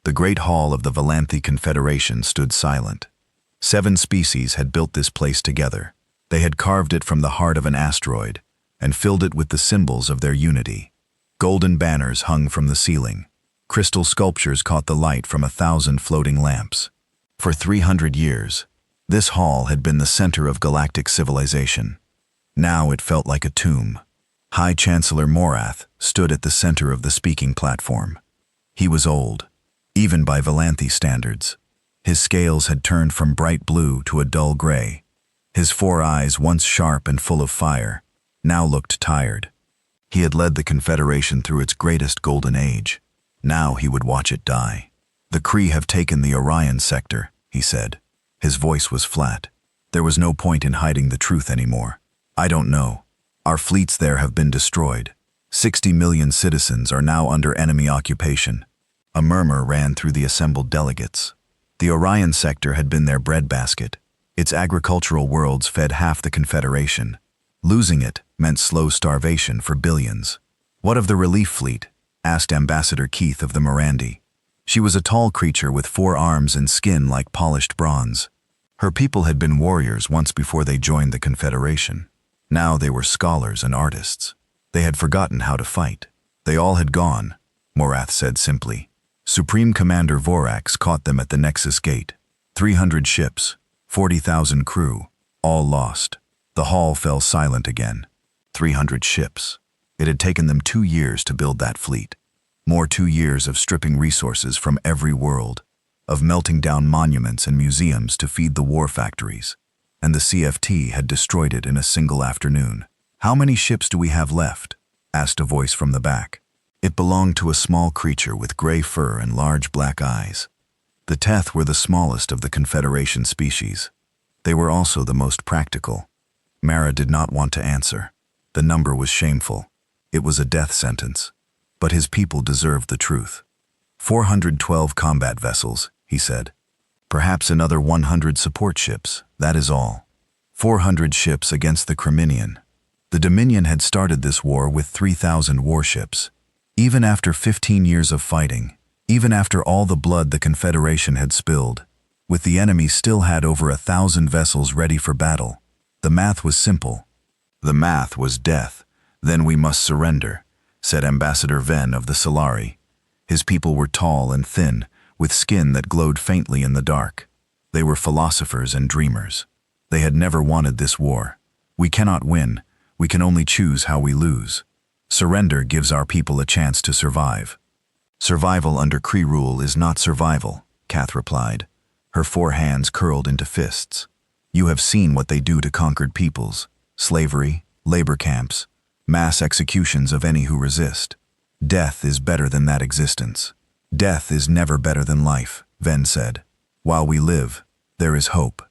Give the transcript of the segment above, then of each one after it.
The great hall of the Valanthe Confederation stood silent. 7 species had built this place together. They had carved it from the heart of an asteroid and filled it with the symbols of their unity. Golden banners hung from the ceiling. Crystal sculptures caught the light from 1,000 floating lamps. For 300 years, this hall had been the center of galactic civilization. Now it felt like a tomb. High Chancellor Morath stood at the center of the speaking platform. He was old, even by Valanthe standards. His scales had turned from bright blue to a dull gray. His 4 eyes, once sharp and full of fire, now looked tired. He had led the Confederation through its greatest golden age. Now he would watch it die. "The Kree have taken the Orion sector," he said. His voice was flat. There was no point in hiding the truth anymore. "I don't know. Our fleets there have been destroyed. 60 million citizens are now under enemy occupation." A murmur ran through the assembled delegates. The Orion sector had been their breadbasket. Its agricultural worlds fed half the Confederation. Losing it meant slow starvation for billions. "What of the relief fleet?" asked Ambassador Keith of the Mirandi. She was a tall creature with 4 arms and skin like polished bronze. Her people had been warriors once before they joined the Confederation. Now they were scholars and artists. They had forgotten how to fight. "They all had gone," Morath said simply. Supreme Commander Vorax caught them at the Nexus Gate. 300 ships, 40,000 crew, all lost. The hall fell silent again. 300 ships. It had taken them 2 years to build that fleet. More 2 years of stripping resources from every world, of melting down monuments and museums to feed the war factories. And the CFT had destroyed it in a single afternoon. "How many ships do we have left?" asked a voice from the back. It belonged to a small creature with gray fur and large black eyes. The Teth were the smallest of the Confederation species. They were also the most practical. Mara did not want to answer. The number was shameful. It was a death sentence. But his people deserved the truth. 412 combat vessels, he said. Perhaps another 100 support ships, that is all. 400 ships against the Creminian. The Dominion had started this war with 3,000 warships. Even after 15 years of fighting, even after all the blood the Confederation had spilled, with the enemy still had over 1,000 vessels ready for battle. The math was simple. The math was death. "Then we must surrender," said Ambassador Ven of the Solari. His people were tall and thin, with skin that glowed faintly in the dark. They were philosophers and dreamers. They had never wanted this war. "We cannot win. We can only choose how we lose. Surrender gives our people a chance to survive." "Survival under Kree rule is not survival," Kath replied. Her 4 hands curled into fists. "You have seen what they do to conquered peoples. Slavery, labor camps, mass executions of any who resist. Death is better than that existence." "Death is never better than life," Ven said. "While we live, there is hope.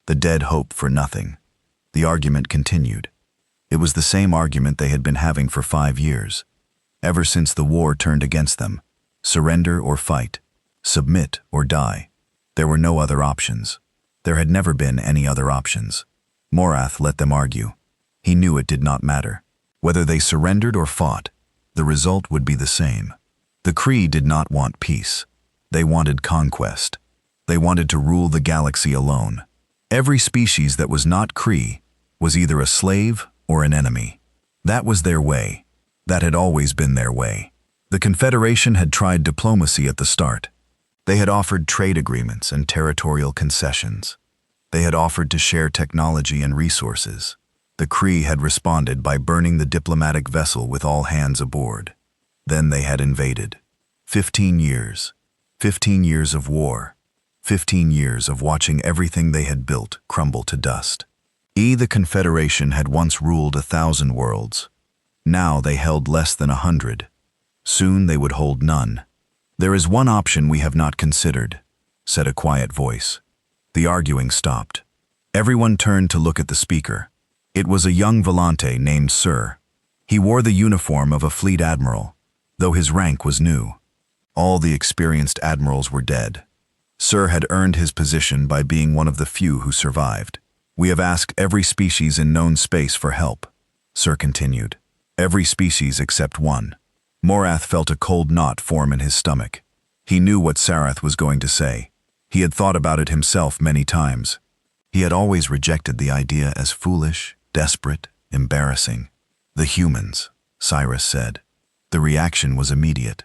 The dead hope for nothing." The argument continued. It was the same argument they had been having for 5 years. Ever since the war turned against them. Surrender or fight. Submit or die. There were no other options. There had never been any other options. Morath let them argue. He knew it did not matter. Whether they surrendered or fought, the result would be the same. The Kree did not want peace. They wanted conquest. They wanted to rule the galaxy alone. Every species that was not Kree was either a slave or an enemy. That was their way. That had always been their way. The Confederation had tried diplomacy at the start. They had offered trade agreements and territorial concessions. They had offered to share technology and resources. The Kree had responded by burning the diplomatic vessel with all hands aboard. Then they had invaded. 15 years. 15 years of war. 15 years of watching everything they had built crumble to dust. The Confederation had once ruled 1,000 worlds. Now they held less than 100. Soon they would hold none. "There is one option we have not considered," said a quiet voice. The arguing stopped. Everyone turned to look at the speaker. It was a young Volante named Sir. He wore the uniform of a fleet admiral, though his rank was new. All the experienced admirals were dead. Sir had earned his position by being one of the few who survived. "We have asked every species in known space for help," Sir continued. "Every species except one." Morath felt a cold knot form in his stomach. He knew what Sarath was going to say. He had thought about it himself many times. He had always rejected the idea as foolish, desperate, embarrassing. The humans, Cyrus said. The reaction was immediate.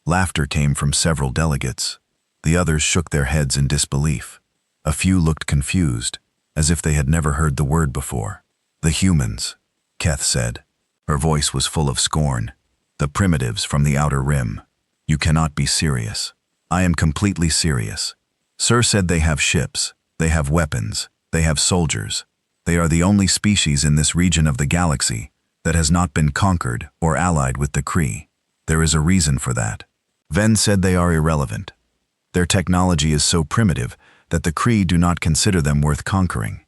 Laughter came from several delegates. The others shook their heads in disbelief. A few looked confused, as if they had never heard the word before. The humans, Keth said. Her voice was full of scorn. The primitives from the Outer Rim. You cannot be serious. I am completely serious. Sir said they have ships, they have weapons, they have soldiers. They are the only species in this region of the galaxy that has not been conquered or allied with the Kree. There is a reason for that. Ven said they are irrelevant. Their technology is so primitive that the Kree do not consider them worth conquering.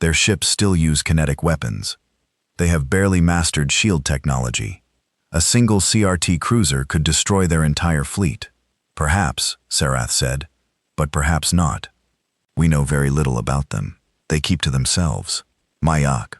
Their ships still use kinetic weapons. They have barely mastered shield technology. A single CRT cruiser could destroy their entire fleet. Perhaps, Sarath said, but perhaps not. We know very little about them. They keep to themselves. Mayak.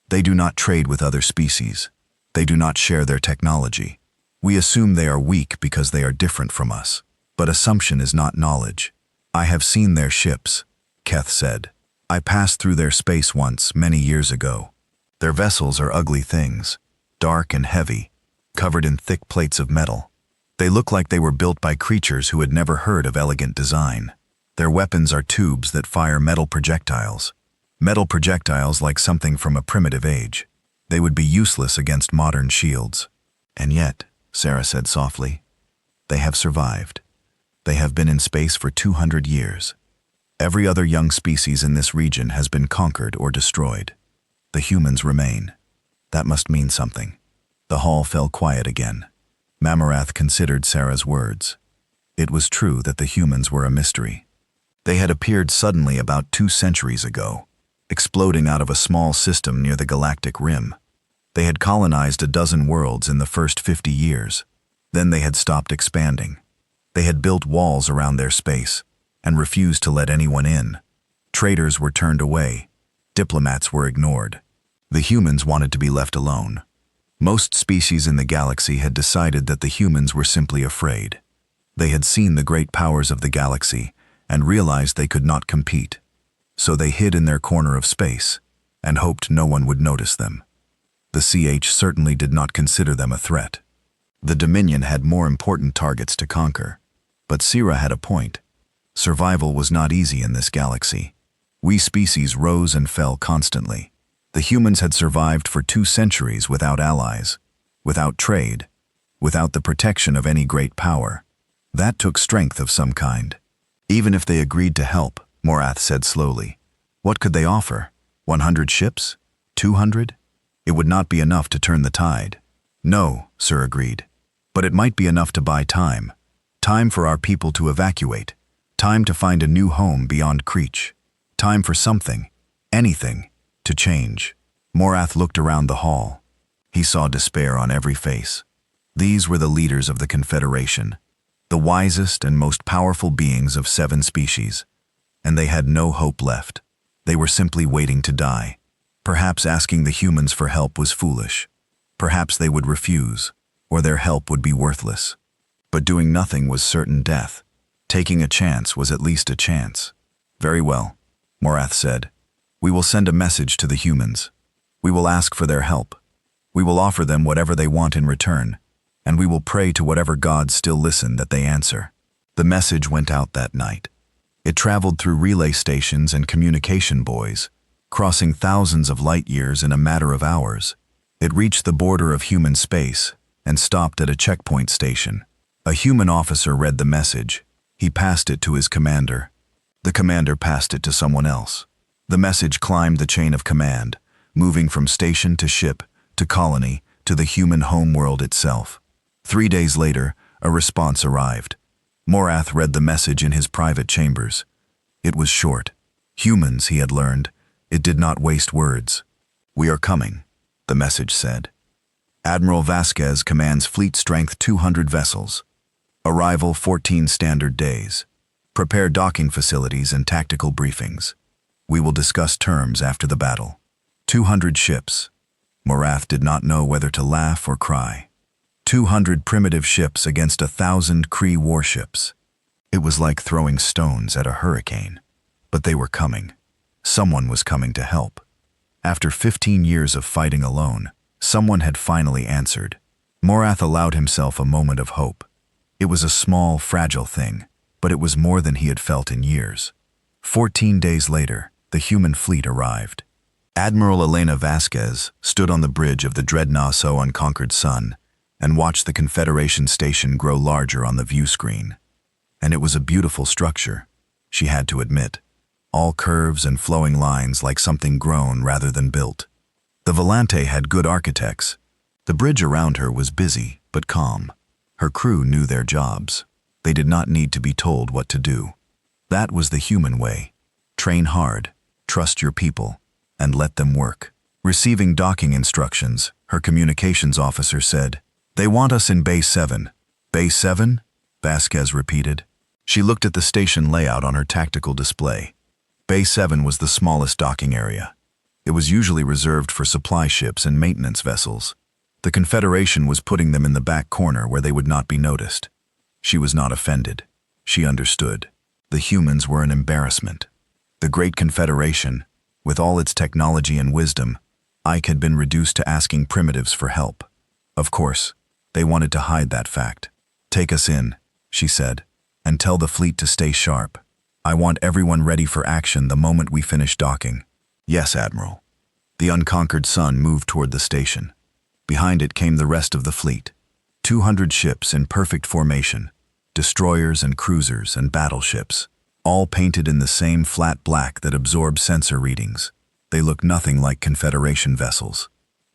They do not trade with other species. They do not share their technology. We assume they are weak because they are different from us. But assumption is not knowledge. I have seen their ships, Keth said. I passed through their space once, many years ago. Their vessels are ugly things, dark and heavy, covered in thick plates of metal. They look like they were built by creatures who had never heard of elegant design. Their weapons are tubes that fire metal projectiles. Metal projectiles like something from a primitive age. They would be useless against modern shields. And yet, Sarah said softly, they have survived. They have been in space for 200 years. Every other young species in this region has been conquered or destroyed. The humans remain. That must mean something. The hall fell quiet again. Mamarath considered Sarah's words. It was true that the humans were a mystery. They had appeared suddenly about 2 centuries ago, exploding out of a small system near the Galactic Rim. They had colonized a dozen worlds in the first 50 years. Then they had stopped expanding. They had built walls around their space and refused to let anyone in. Traders were turned away. Diplomats were ignored. The humans wanted to be left alone. Most species in the galaxy had decided that the humans were simply afraid. They had seen the great powers of the galaxy and realized they could not compete. So they hid in their corner of space and hoped no one would notice them. The CH certainly did not consider them a threat. The Dominion had more important targets to conquer. But Sira had a point. Survival was not easy in this galaxy. We species rose and fell constantly. The humans had survived for 2 centuries without allies, without trade, without the protection of any great power. That took strength of some kind. Even if they agreed to help, Morath said slowly, what could they offer? 100 ships? 200? It would not be enough to turn the tide. No, Sir agreed. But it might be enough to buy time. Time for our people to evacuate. Time to find a new home beyond Creech. Time for something, anything, to change. Morath looked around the hall. He saw despair on every face. These were the leaders of the Confederation, the wisest and most powerful beings of 7 species, and they had no hope left. They were simply waiting to die. Perhaps asking the humans for help was foolish. Perhaps they would refuse, or their help would be worthless. But doing nothing was certain death. Taking a chance was at least a chance. Very well, Morath said. We will send a message to the humans. We will ask for their help. We will offer them whatever they want in return, and we will pray to whatever gods still listen that they answer. The message went out that night. It traveled through relay stations and communication buoys, crossing thousands of light years in a matter of hours. It reached the border of human space and stopped at a checkpoint station. A human officer read the message. He passed it to his commander. The commander passed it to someone else. The message climbed the chain of command, moving from station to ship, to colony, to the human homeworld itself. 3 days later, a response arrived. Morath read the message in his private chambers. It was short. Humans, he had learned. It did not waste words. We are coming, the message said. Admiral Vasquez commands fleet strength 200 vessels. Arrival 14 standard days. Prepare docking facilities and tactical briefings. We will discuss terms after the battle. 200 ships. Morath did not know whether to laugh or cry. 200 primitive ships against 1,000 Kree warships. It was like throwing stones at a hurricane. But they were coming. Someone was coming to help. After 15 years of fighting alone, someone had finally answered. Morath allowed himself a moment of hope. It was a small, fragile thing, but it was more than he had felt in years. 14 days later, the human fleet arrived. Admiral Elena Vasquez stood on the bridge of the dreadnought So Unconquered Sun and watched the Confederation station grow larger on the view screen. And it was a beautiful structure, she had to admit. All curves and flowing lines like something grown rather than built. The Volante had good architects. The bridge around her was busy but calm. Her crew knew their jobs. They did not need to be told what to do. That was the human way. Train hard, trust your people, and let them work. Receiving docking instructions, her communications officer said, "They want us in Bay 7. Bay 7? Vasquez repeated. She looked at the station layout on her tactical display. Bay 7 was the smallest docking area. It was usually reserved for supply ships and maintenance vessels. The Confederation was putting them in the back corner where they would not be noticed. She was not offended. She understood. The humans were an embarrassment. The Great Confederation, with all its technology and wisdom, Ike had been reduced to asking primitives for help. Of course, they wanted to hide that fact. "Take us in," she said, "and tell the fleet to stay sharp. I want everyone ready for action the moment we finish docking." "Yes, Admiral." The Unconquered Sun moved toward the station. Behind it came the rest of the fleet. 200 ships in perfect formation, destroyers and cruisers and battleships, all painted in the same flat black that absorbed sensor readings. They looked nothing like Confederation vessels.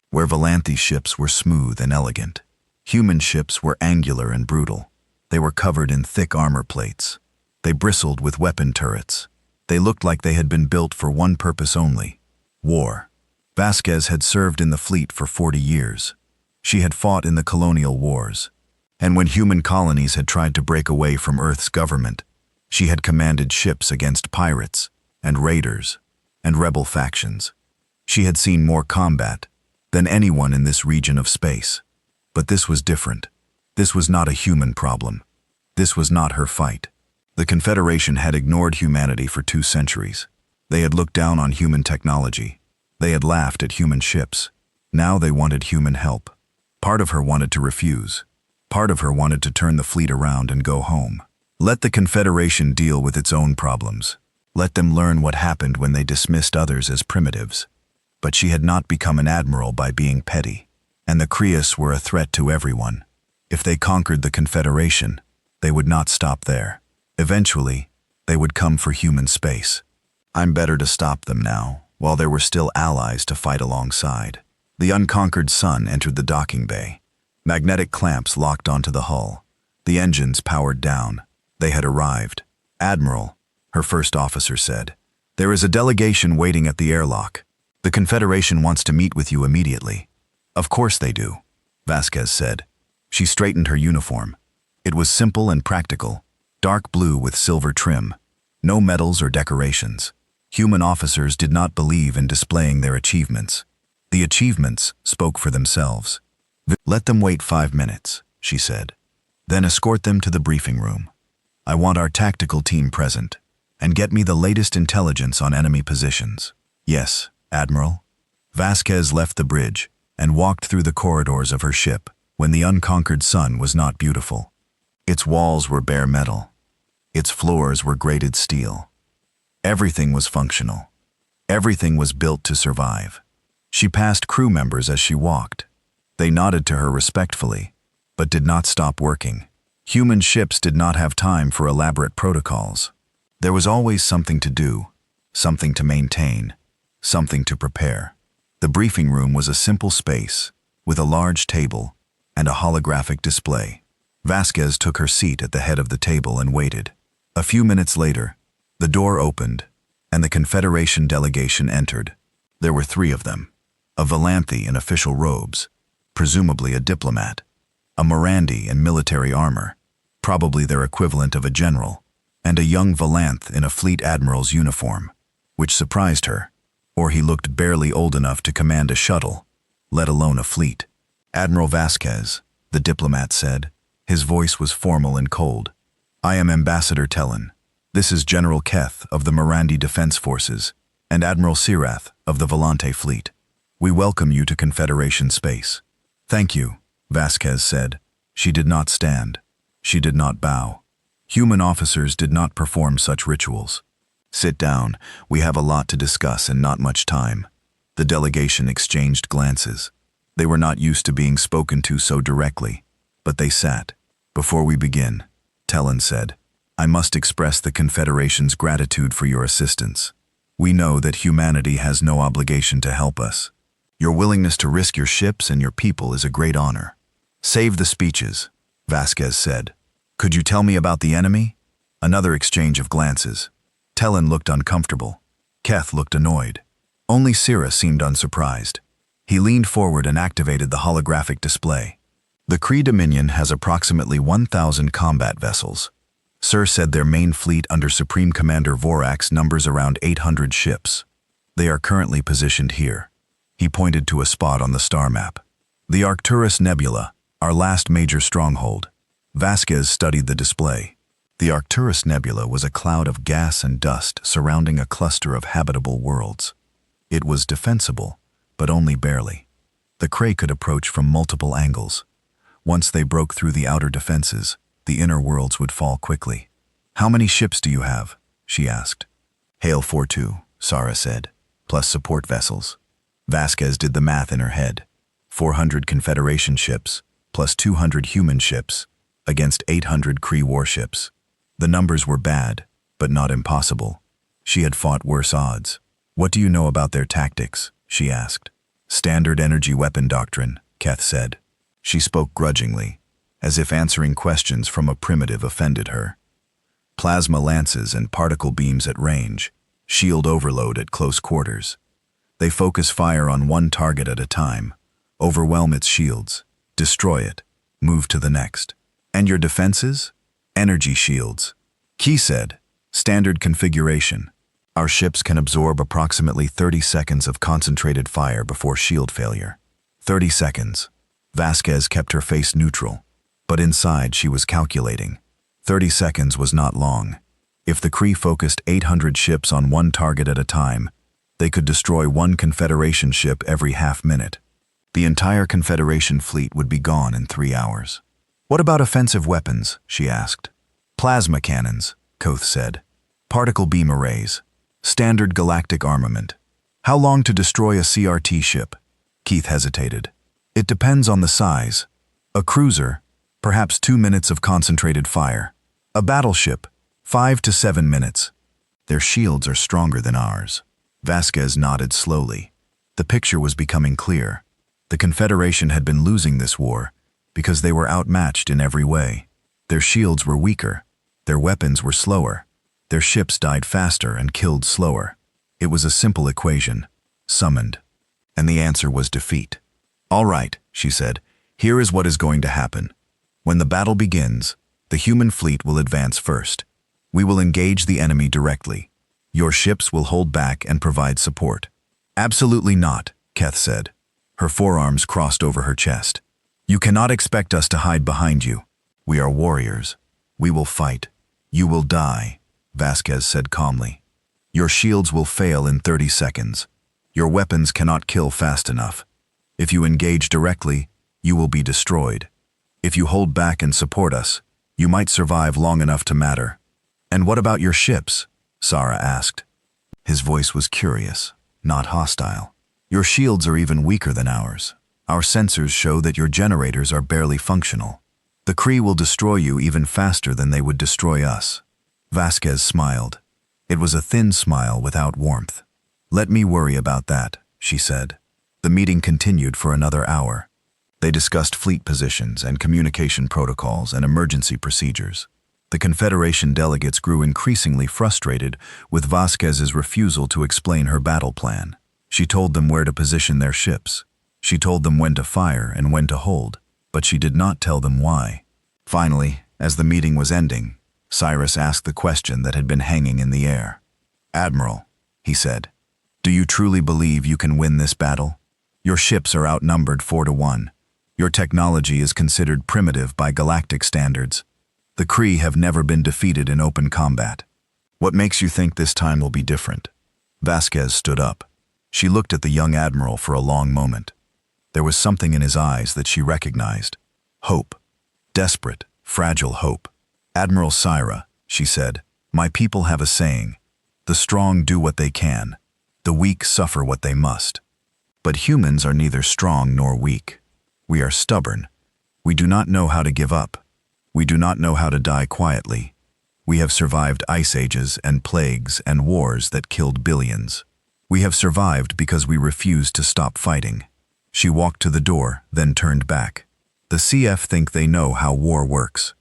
Where Volante ships were smooth and elegant, human ships were angular and brutal. They were covered in thick armor plates. They bristled with weapon turrets. They looked like they had been built for one purpose only: war. Vasquez had served in the fleet for 40 years. She had fought in the colonial wars. And when human colonies had tried to break away from Earth's government, she had commanded ships against pirates and raiders and rebel factions. She had seen more combat than anyone in this region of space. But this was different. This was not a human problem. This was not her fight. The Confederation had ignored humanity for 2 centuries. They had looked down on human technology. They had laughed at human ships. Now they wanted human help. Part of her wanted to refuse. Part of her wanted to turn the fleet around and go home. Let the Confederation deal with its own problems. Let them learn what happened when they dismissed others as primitives. But she had not become an admiral by being petty. And the Krias were a threat to everyone. If they conquered the Confederation, they would not stop there. Eventually, they would come for human space. I'm better to stop them now, while there were still allies to fight alongside. The Unconquered Sun entered the docking bay. Magnetic clamps locked onto the hull. The engines powered down. They had arrived. "Admiral," her first officer said, "there is a delegation waiting at the airlock. The Confederation wants to meet with you immediately." "Of course they do," Vasquez said. She straightened her uniform. It was simple and practical, dark blue with silver trim. No medals or decorations. Human officers did not believe in displaying their achievements. The achievements spoke for themselves. "Let them wait 5 minutes," she said. "Then escort them to the briefing room. I want our tactical team present, and get me the latest intelligence on enemy positions." "Yes, Admiral." Vasquez left the bridge and walked through the corridors of her ship when the Unconquered Sun was not beautiful. Its walls were bare metal. Its floors were grated steel. Everything was functional. Everything was built to survive. She passed crew members as she walked. They nodded to her respectfully, but did not stop working. Human ships did not have time for elaborate protocols. There was always something to do, something to maintain, something to prepare. The briefing room was a simple space, with a large table and a holographic display. Vasquez took her seat at the head of the table and waited. A few minutes later, the door opened, and the Confederation delegation entered. There were 3 of them. A Volante in official robes, presumably a diplomat. A Morandi in military armor, probably their equivalent of a general. And a young Volanth in a fleet admiral's uniform, which surprised her, or he looked barely old enough to command a shuttle, let alone a fleet. "Admiral Vasquez," the diplomat said. His voice was formal and cold. I am Ambassador Tellin. This is General Keth of the Mirandi Defense Forces and Admiral Sirath of the Volante Fleet. We welcome you to Confederation space. Thank you, Vasquez said. She did not stand. She did not bow. Human officers did not perform such rituals. Sit down. We have a lot to discuss and not much time. The delegation exchanged glances. They were not used to being spoken to so directly, but they sat. Before we begin, Tellin said, I must express the Confederation's gratitude for your assistance. We know that humanity has no obligation to help us. Your willingness to risk your ships and your people is a great honor. Save the speeches, Vasquez said. Could you tell me about the enemy? Another exchange of glances. Tellin looked uncomfortable. Keth looked annoyed. Only Sira seemed unsurprised. He leaned forward and activated the holographic display. The Kree Dominion has approximately 1,000 combat vessels. Sir said their main fleet under Supreme Commander Vorax numbers around 800 ships. They are currently positioned here. He pointed to a spot on the star map. The Arcturus Nebula, our last major stronghold. Vasquez studied the display. The Arcturus Nebula was a cloud of gas and dust surrounding a cluster of habitable worlds. It was defensible, but only barely. The Kree could approach from multiple angles. Once they broke through the outer defenses, the inner worlds would fall quickly. How many ships do you have? She asked. Hail 4-2, Sara said, plus support vessels. Vasquez did the math in her head. 400 Confederation ships, plus 200 human ships, against 800 Kree warships. The numbers were bad, but not impossible. She had fought worse odds. What do you know about their tactics? She asked. Standard energy weapon doctrine, Keth said. She spoke grudgingly, as if answering questions from a primitive offended her. Plasma lances and particle beams at range, shield overload at close quarters. They focus fire on one target at a time, overwhelm its shields, destroy it, move to the next. And your defenses? Energy shields. Key said, standard configuration. Our ships can absorb approximately 30 seconds of concentrated fire before shield failure. 30 seconds. Vasquez kept her face neutral, but inside she was calculating. 30 seconds was not long. If the Kree focused 800 ships on one target at a time, they could destroy one Confederation ship every half minute. The entire Confederation fleet would be gone in 3 hours. What about offensive weapons? She asked. Plasma cannons, Koth said. Particle beam arrays. Standard galactic armament. How long to destroy a CRT ship? Keith hesitated. It depends on the size. A cruiser, perhaps 2 minutes of concentrated fire. A battleship, 5 to 7 minutes. Their shields are stronger than ours. Vasquez nodded slowly. The picture was becoming clear. The Confederation had been losing this war because they were outmatched in every way. Their shields were weaker. Their weapons were slower. Their ships died faster and killed slower. It was a simple equation, summoned. And the answer was defeat. All right, she said, here is what is going to happen. When the battle begins, the human fleet will advance first. We will engage the enemy directly. Your ships will hold back and provide support. Absolutely not, Keth said. Her forearms crossed over her chest. You cannot expect us to hide behind you. We are warriors. We will fight. You will die, Vasquez said calmly. Your shields will fail in 30 seconds. Your weapons cannot kill fast enough. If you engage directly, you will be destroyed. If you hold back and support us, you might survive long enough to matter. And what about your ships? Sara asked. His voice was curious, not hostile. Your shields are even weaker than ours. Our sensors show that your generators are barely functional. The Kree will destroy you even faster than they would destroy us. Vasquez smiled. It was a thin smile without warmth. Let me worry about that, she said. The meeting continued for another hour. They discussed fleet positions and communication protocols and emergency procedures. The Confederation delegates grew increasingly frustrated with Vasquez's refusal to explain her battle plan. She told them where to position their ships. She told them when to fire and when to hold, but she did not tell them why. Finally, as the meeting was ending, Cyrus asked the question that had been hanging in the air. Admiral, he said, do you truly believe you can win this battle? Your ships are outnumbered 4-1. Your technology is considered primitive by galactic standards. The Kree have never been defeated in open combat. What makes you think this time will be different? Vasquez stood up. She looked at the young admiral for a long moment. There was something in his eyes that she recognized. Hope. Desperate, fragile hope. Admiral Syra, she said, my people have a saying. The strong do what they can. The weak suffer what they must. But humans are neither strong nor weak. We are stubborn. We do not know how to give up. We do not know how to die quietly. We have survived ice ages and plagues and wars that killed billions. We have survived because we refused to stop fighting. She walked to the door, then turned back. The CF think they know how war works.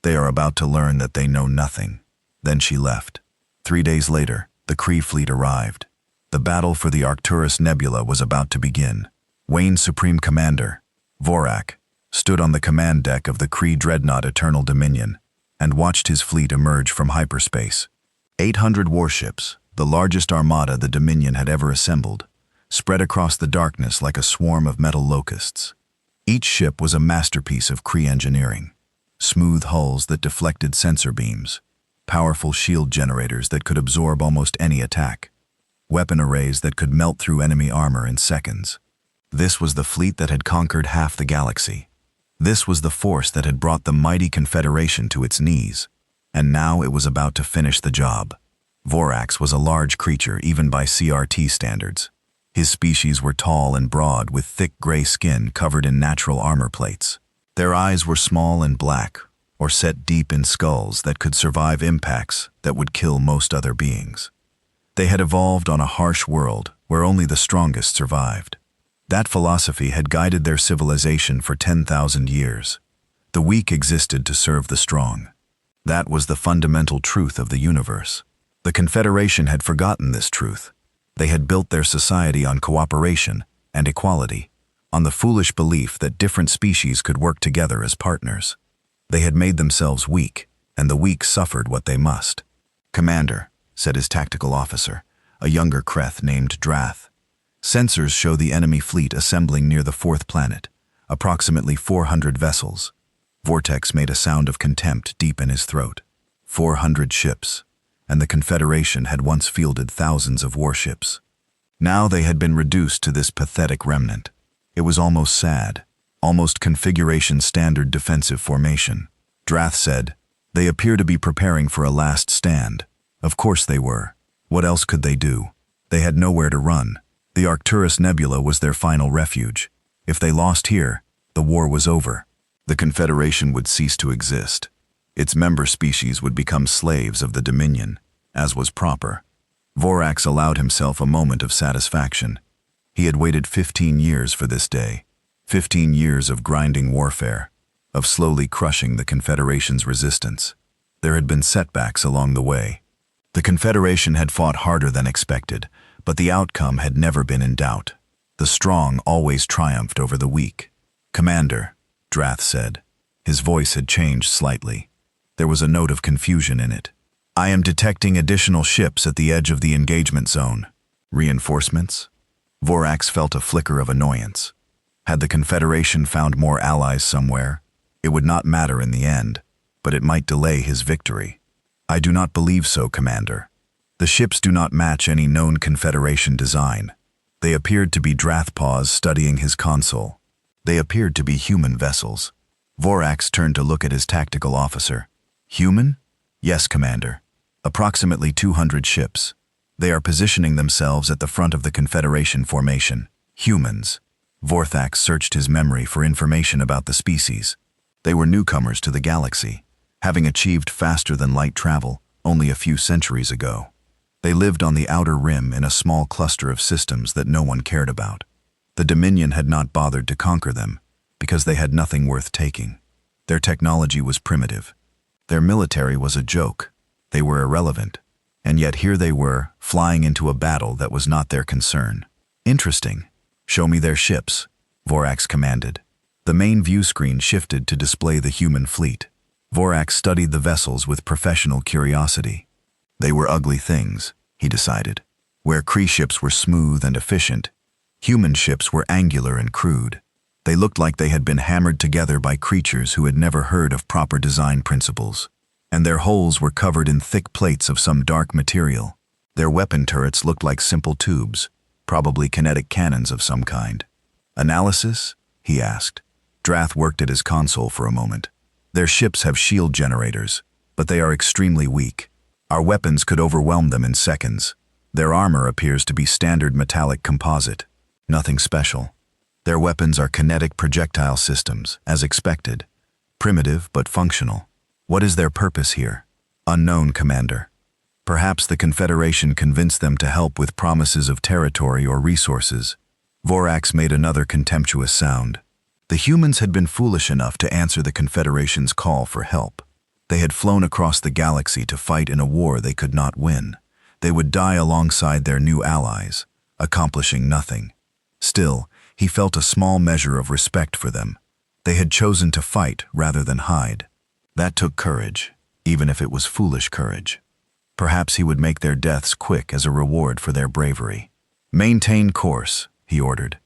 They are about to learn that they know nothing. Then she left. 3 days later, the Kree fleet arrived. The battle for the Arcturus Nebula was about to begin. Wayne's Supreme Commander, Vorak, stood on the command deck of the Kree dreadnought Eternal Dominion and watched his fleet emerge from hyperspace. 800 warships, the largest armada the Dominion had ever assembled, spread across the darkness like a swarm of metal locusts. Each ship was a masterpiece of Kree engineering. Smooth hulls that deflected sensor beams, powerful shield generators that could absorb almost any attack, weapon arrays that could melt through enemy armor in seconds. This was the fleet that had conquered half the galaxy. This was the force that had brought the mighty Confederation to its knees, and now it was about to finish the job. Vorax was a large creature even by CRT standards. His species were tall and broad with thick gray skin covered in natural armor plates. Their eyes were small and black, or set deep in skulls that could survive impacts that would kill most other beings. They had evolved on a harsh world where only the strongest survived. That philosophy had guided their civilization for 10,000 years. The weak existed to serve the strong. That was the fundamental truth of the universe. The Confederation had forgotten this truth. They had built their society on cooperation and equality, on the foolish belief that different species could work together as partners. They had made themselves weak, and the weak suffered what they must. Commander, said his tactical officer, a younger Kreth named Drath. Sensors show the enemy fleet assembling near the 4th planet, approximately 400 vessels. Vortex made a sound of contempt deep in his throat. 400 ships, and the Confederation had once fielded thousands of warships. Now they had been reduced to this pathetic remnant. It was almost sad, almost configuration standard defensive formation. Drath said, they appear to be preparing for a last stand. Of course they were. What else could they do? They had nowhere to run. The Arcturus Nebula was their final refuge. If they lost here, the war was over. The Confederation would cease to exist. Its member species would become slaves of the Dominion, as was proper. Vorax allowed himself a moment of satisfaction. He had waited 15 years for this day. 15 years of grinding warfare, of slowly crushing the Confederation's resistance. There had been setbacks along the way. The Confederation had fought harder than expected, but the outcome had never been in doubt. The strong always triumphed over the weak. Commander, Drath said. His voice had changed slightly. There was a note of confusion in it. I am detecting additional ships at the edge of the engagement zone. Reinforcements? Vorax felt a flicker of annoyance. Had the Confederation found more allies somewhere? It would not matter in the end, but it might delay his victory. I do not believe so, Commander. The ships do not match any known Confederation design. They appeared to be Drathpaws studying his console. They appeared to be human vessels. Vorax turned to look at his tactical officer. Human? Yes, Commander. Approximately 200 ships. They are positioning themselves at the front of the Confederation formation. Humans. Vorthax searched his memory for information about the species. They were newcomers to the galaxy, having achieved faster-than-light travel only a few centuries ago. They lived on the outer rim in a small cluster of systems that no one cared about. The Dominion had not bothered to conquer them because they had nothing worth taking. Their technology was primitive. Their military was a joke. They were irrelevant. And yet here they were, flying into a battle that was not their concern. Interesting. Show me their ships, Vorax commanded. The main view screen shifted to display the human fleet. Vorax studied the vessels with professional curiosity. They were ugly things, he decided. Where Kree ships were smooth and efficient, human ships were angular and crude. They looked like they had been hammered together by creatures who had never heard of proper design principles. And their hulls were covered in thick plates of some dark material. Their weapon turrets looked like simple tubes, probably kinetic cannons of some kind. "Analysis?" he asked. Drath worked at his console for a moment. "Their ships have shield generators, but they are extremely weak. Our weapons could overwhelm them in seconds. Their armor appears to be standard metallic composite. Nothing special. Their weapons are kinetic projectile systems, as expected. Primitive but functional. What is their purpose here?" "Unknown, Commander. Perhaps the Confederation convinced them to help with promises of territory or resources." Vorax made another contemptuous sound. The humans had been foolish enough to answer the Confederation's call for help. They had flown across the galaxy to fight in a war they could not win. They would die alongside their new allies, accomplishing nothing. Still, he felt a small measure of respect for them. They had chosen to fight rather than hide. That took courage, even if it was foolish courage. Perhaps he would make their deaths quick as a reward for their bravery. "Maintain course," he ordered.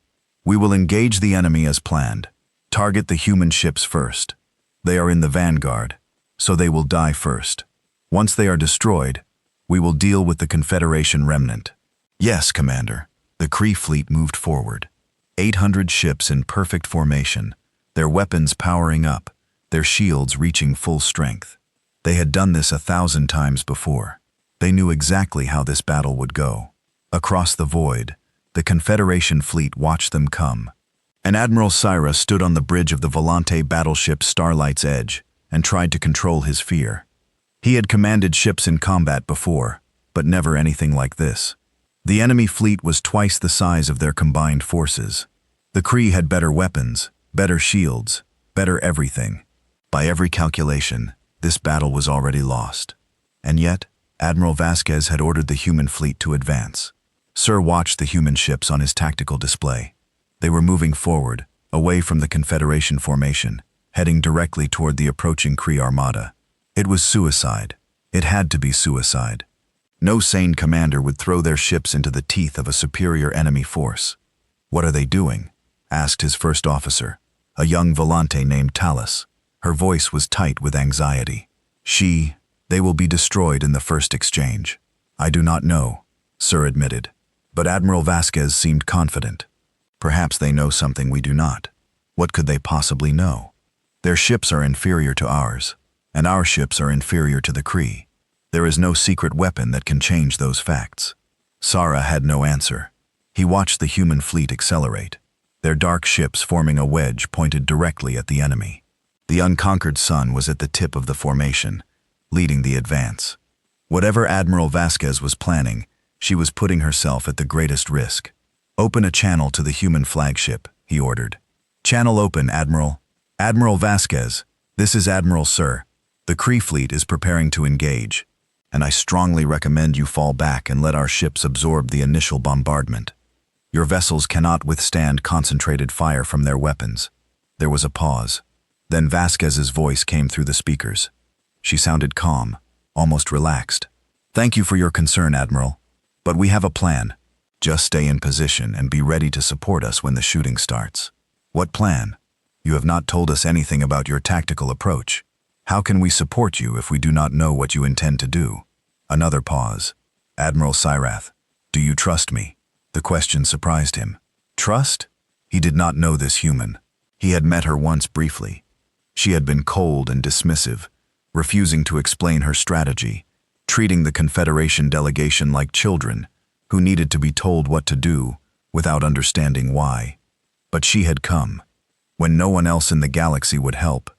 "We will engage the enemy as planned. Target the human ships first. They are in the vanguard, so they will die first. Once they are destroyed, we will deal with the Confederation remnant." "Yes, Commander." The Kree fleet moved forward. 800 ships in perfect formation, their weapons powering up, their shields reaching full strength. They had done this 1,000 times before. They knew exactly how this battle would go. Across the void, the Confederation fleet watched them come. And Admiral Syra stood on the bridge of the Volante battleship Starlight's Edge and tried to control his fear. He had commanded ships in combat before, but never anything like this. The enemy fleet was twice the size of their combined forces. The Kree had better weapons, better shields, better everything. By every calculation, this battle was already lost. And yet, Admiral Vasquez had ordered the human fleet to advance. Sir watched the human ships on his tactical display. They were moving forward, away from the Confederation formation, heading directly toward the approaching Kree armada. It was suicide. It had to be suicide. No sane commander would throw their ships into the teeth of a superior enemy force. "What are they doing?" asked his first officer, a young Volante named Talus. Her voice was tight with anxiety. They will be destroyed in the first exchange." "I do not know," Sir admitted. But Admiral Vasquez seemed confident. "Perhaps they know something we do not. What could they possibly know? Their ships are inferior to ours, and our ships are inferior to the Kree. There is no secret weapon that can change those facts." Sara had no answer. He watched the human fleet accelerate. Their dark ships forming a wedge pointed directly at the enemy. The unconquered sun was at the tip of the formation, leading the advance. Whatever Admiral Vasquez was planning, she was putting herself at the greatest risk. "Open a channel to the human flagship," he ordered. "Channel open, Admiral." "Admiral Vasquez, this is Admiral Sir. The Kree fleet is preparing to engage, and I strongly recommend you fall back and let our ships absorb the initial bombardment. Your vessels cannot withstand concentrated fire from their weapons." There was a pause. Then Vasquez's voice came through the speakers. She sounded calm, almost relaxed. "Thank you for your concern, Admiral. But we have a plan. Just stay in position and be ready to support us when the shooting starts." "What plan? You have not told us anything about your tactical approach. How can we support you if we do not know what you intend to do?" Another pause. "Admiral Syrath, do you trust me?" The question surprised him. Trust? He did not know this human. He had met her once briefly. She had been cold and dismissive, refusing to explain her strategy, treating the Confederation delegation like children who needed to be told what to do without understanding why. But she had come. When no one else in the galaxy would help,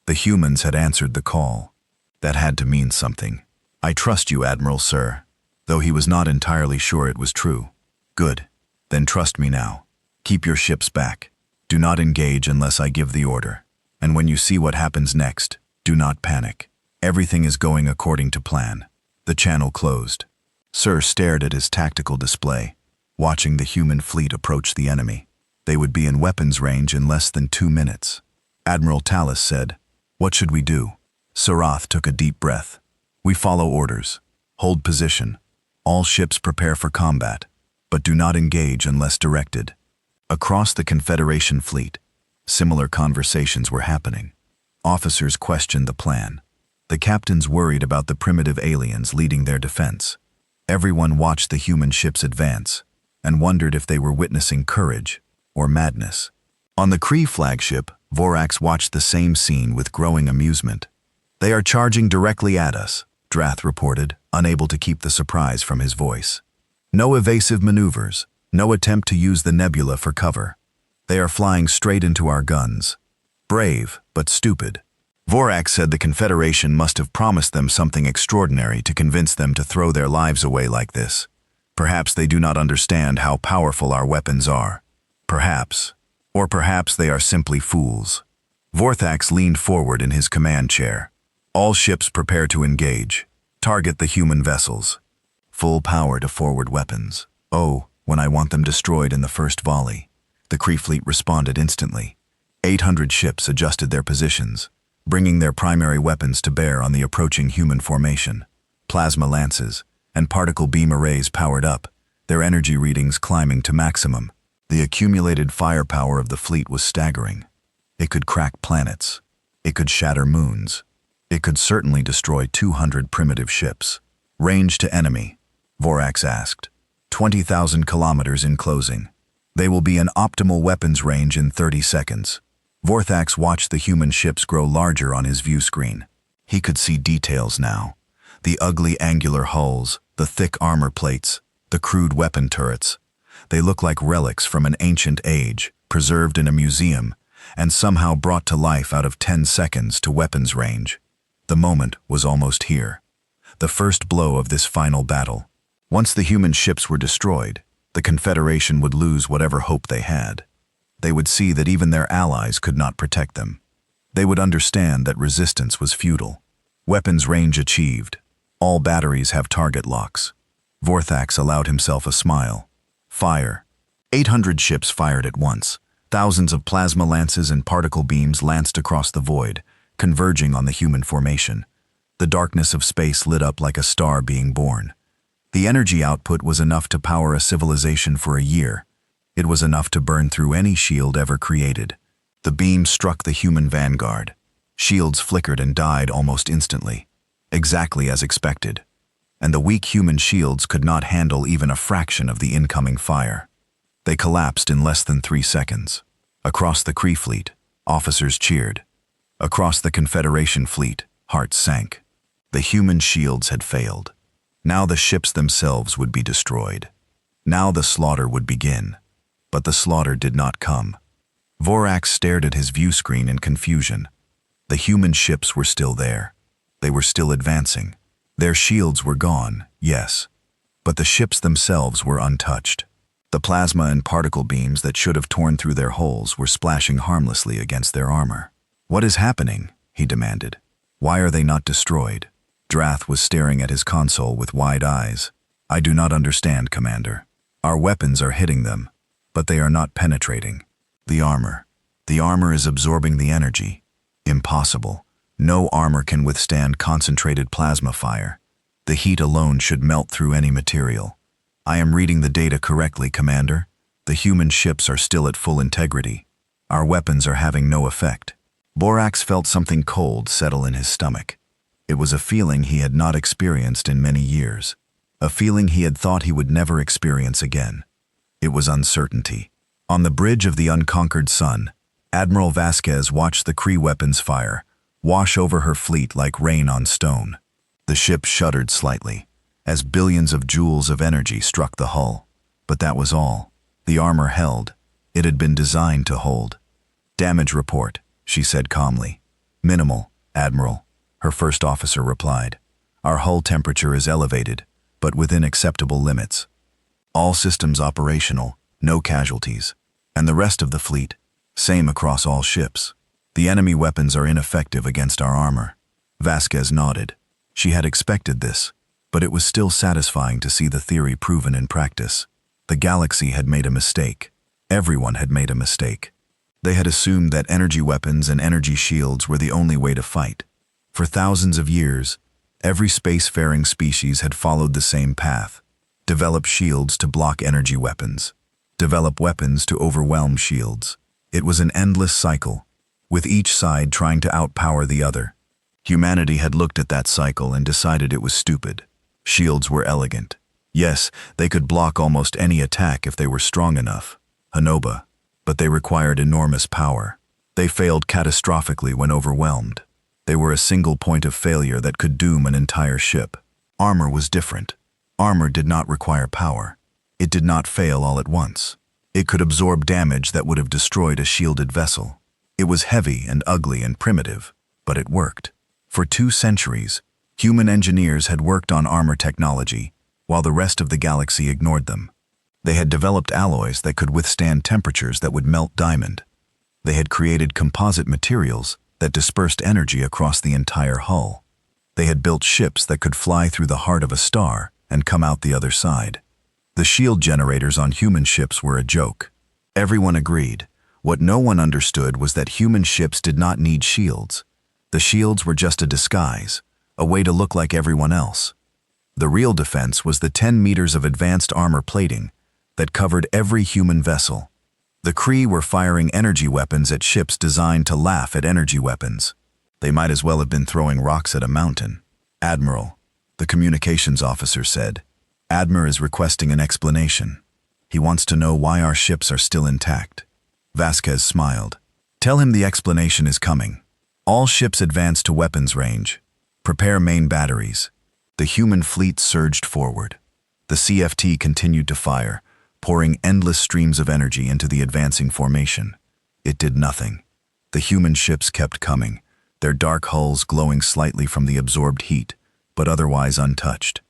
the humans had answered the call. That had to mean something. "I trust you, Admiral Sir," though he was not entirely sure it was true. "Good. Then trust me now. Keep your ships back. Do not engage unless I give the order. And when you see what happens next, do not panic. Everything is going according to plan." The channel closed. Sir stared at his tactical display, watching the human fleet approach the enemy. They would be in weapons range in less than 2 minutes. Admiral Talus said, "What should we do?" Sarath took a deep breath. "We follow orders. Hold position. All ships prepare for combat, but do not engage unless directed." Across the Confederation fleet, Similar conversations were happening. Officers questioned the plan. The captains worried about the primitive aliens leading their defense. Everyone watched the human ships advance and wondered if they were witnessing courage or madness. On the Kree flagship, Vorax watched the same scene with growing amusement. "They are charging directly at us," Drath reported, unable to keep the surprise from his voice. "No evasive maneuvers, no attempt to use the nebula for cover. They are flying straight into our guns. Brave, but stupid." Vorax said the Confederation must have promised them something extraordinary to convince them to throw their lives away like this. Perhaps they do not understand how powerful our weapons are. Perhaps. Or perhaps they are simply fools. Vorthax leaned forward in his command chair. "All ships prepare to engage. Target the human vessels. Full power to forward weapons. Oh, when I want them destroyed in the first volley." The Kree fleet responded instantly. 800 ships adjusted their positions, bringing their primary weapons to bear on the approaching human formation. Plasma lances and particle beam arrays powered up, their energy readings climbing to maximum. The accumulated firepower of the fleet was staggering. It could crack planets. It could shatter moons. It could certainly destroy 200 primitive ships. "Range to enemy?" Vorax asked. 20,000 kilometers in closing. They will be an optimal weapons range in 30 seconds. Vorthax watched the human ships grow larger on his view screen. He could see details now. The ugly angular hulls, the thick armor plates, the crude weapon turrets. They look like relics from an ancient age, preserved in a museum, and somehow brought to life out of 10 seconds to weapons range. The moment was almost here. The first blow of this final battle. Once the human ships were destroyed, the Confederation would lose whatever hope they had. They would see that even their allies could not protect them. They would understand that resistance was futile. Weapons range achieved. All batteries have target locks. Vorthax allowed himself a smile. Fire. 800 ships fired at once. Thousands of plasma lances and particle beams lanced across the void, converging on the human formation. The darkness of space lit up like a star being born. The energy output was enough to power a civilization for a year. It was enough to burn through any shield ever created. The beam struck the human vanguard. Shields flickered and died almost instantly, exactly as expected. And the weak human shields could not handle even a fraction of the incoming fire. They collapsed in less than 3 seconds. Across the Kree fleet, officers cheered. Across the Confederation fleet, hearts sank. The human shields had failed. Now the ships themselves would be destroyed. Now the slaughter would begin. But the slaughter did not come. Vorax stared at his view screen in confusion. The human ships were still there. They were still advancing. Their shields were gone, yes. But the ships themselves were untouched. The plasma and particle beams that should have torn through their hulls were splashing harmlessly against their armor. "What is happening?" he demanded. "Why are they not destroyed?" Drath was staring at his console with wide eyes. "I do not understand, Commander. Our weapons are hitting them, but they are not penetrating. The armor is absorbing the energy. Impossible. No armor can withstand concentrated plasma fire. The heat alone should melt through any material. I am reading the data correctly, Commander. The human ships are still at full integrity. Our weapons are having no effect." Vorax felt something cold settle in his stomach. It was a feeling he had not experienced in many years. A feeling he had thought he would never experience again. It was uncertainty. On the bridge of the unconquered sun, Admiral Vasquez watched the Kree weapons fire, wash over her fleet like rain on stone. The ship shuddered slightly, as billions of joules of energy struck the hull. But that was all. The armor held. It had been designed to hold. "Damage report," she said calmly. "Minimal, Admiral," her first officer replied. "Our hull temperature is elevated, but within acceptable limits. All systems operational, no casualties. And the rest of the fleet, same across all ships. The enemy weapons are ineffective against our armor." Vasquez nodded. She had expected this, but it was still satisfying to see the theory proven in practice. The galaxy had made a mistake. Everyone had made a mistake. They had assumed that energy weapons and energy shields were the only way to fight. For thousands of years, every spacefaring species had followed the same path. Develop shields to block energy weapons. Develop weapons to overwhelm shields. It was an endless cycle, with each side trying to outpower the other. Humanity had looked at that cycle and decided it was stupid. Shields were elegant. Yes, they could block almost any attack if they were strong enough. Hanoba. But they required enormous power. They failed catastrophically when overwhelmed. They were a single point of failure that could doom an entire ship. Armor was different. Armor did not require power. It did not fail all at once. It could absorb damage that would have destroyed a shielded vessel. It was heavy and ugly and primitive, but it worked. For 2 centuries, human engineers had worked on armor technology, while the rest of the galaxy ignored them. They had developed alloys that could withstand temperatures that would melt diamond. They had created composite materials that dispersed energy across the entire hull. They had built ships that could fly through the heart of a star and come out the other side. The shield generators on human ships were a joke. Everyone agreed. What no one understood was that human ships did not need shields. The shields were just a disguise, a way to look like everyone else. The real defense was the 10 meters of advanced armor plating that covered every human vessel. The Kree were firing energy weapons at ships designed to laugh at energy weapons. They might as well have been throwing rocks at a mountain. "Admiral," the communications officer said, "Admiral is requesting an explanation. He wants to know why our ships are still intact." Vasquez smiled. "Tell him the explanation is coming. All ships advance to weapons range. Prepare main batteries." The human fleet surged forward. The CFT continued to fire, pouring endless streams of energy into the advancing formation. It did nothing. The human ships kept coming, their dark hulls glowing slightly from the absorbed heat, but otherwise untouched.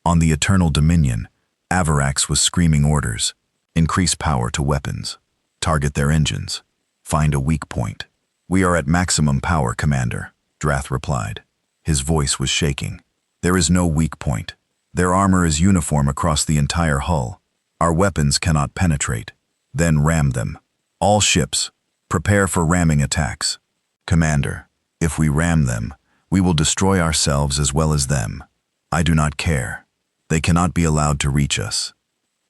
On the Eternal Dominion, Avarax was screaming orders. Increase power to weapons. Target their engines. Find a weak point. "We are at maximum power, Commander," Drath replied. His voice was shaking. "There is no weak point. Their armor is uniform across the entire hull. Our weapons cannot penetrate." "Then ram them. All ships, prepare for ramming attacks." "Commander, if we ram them, we will destroy ourselves as well as them. I do not care. They cannot be allowed to reach us."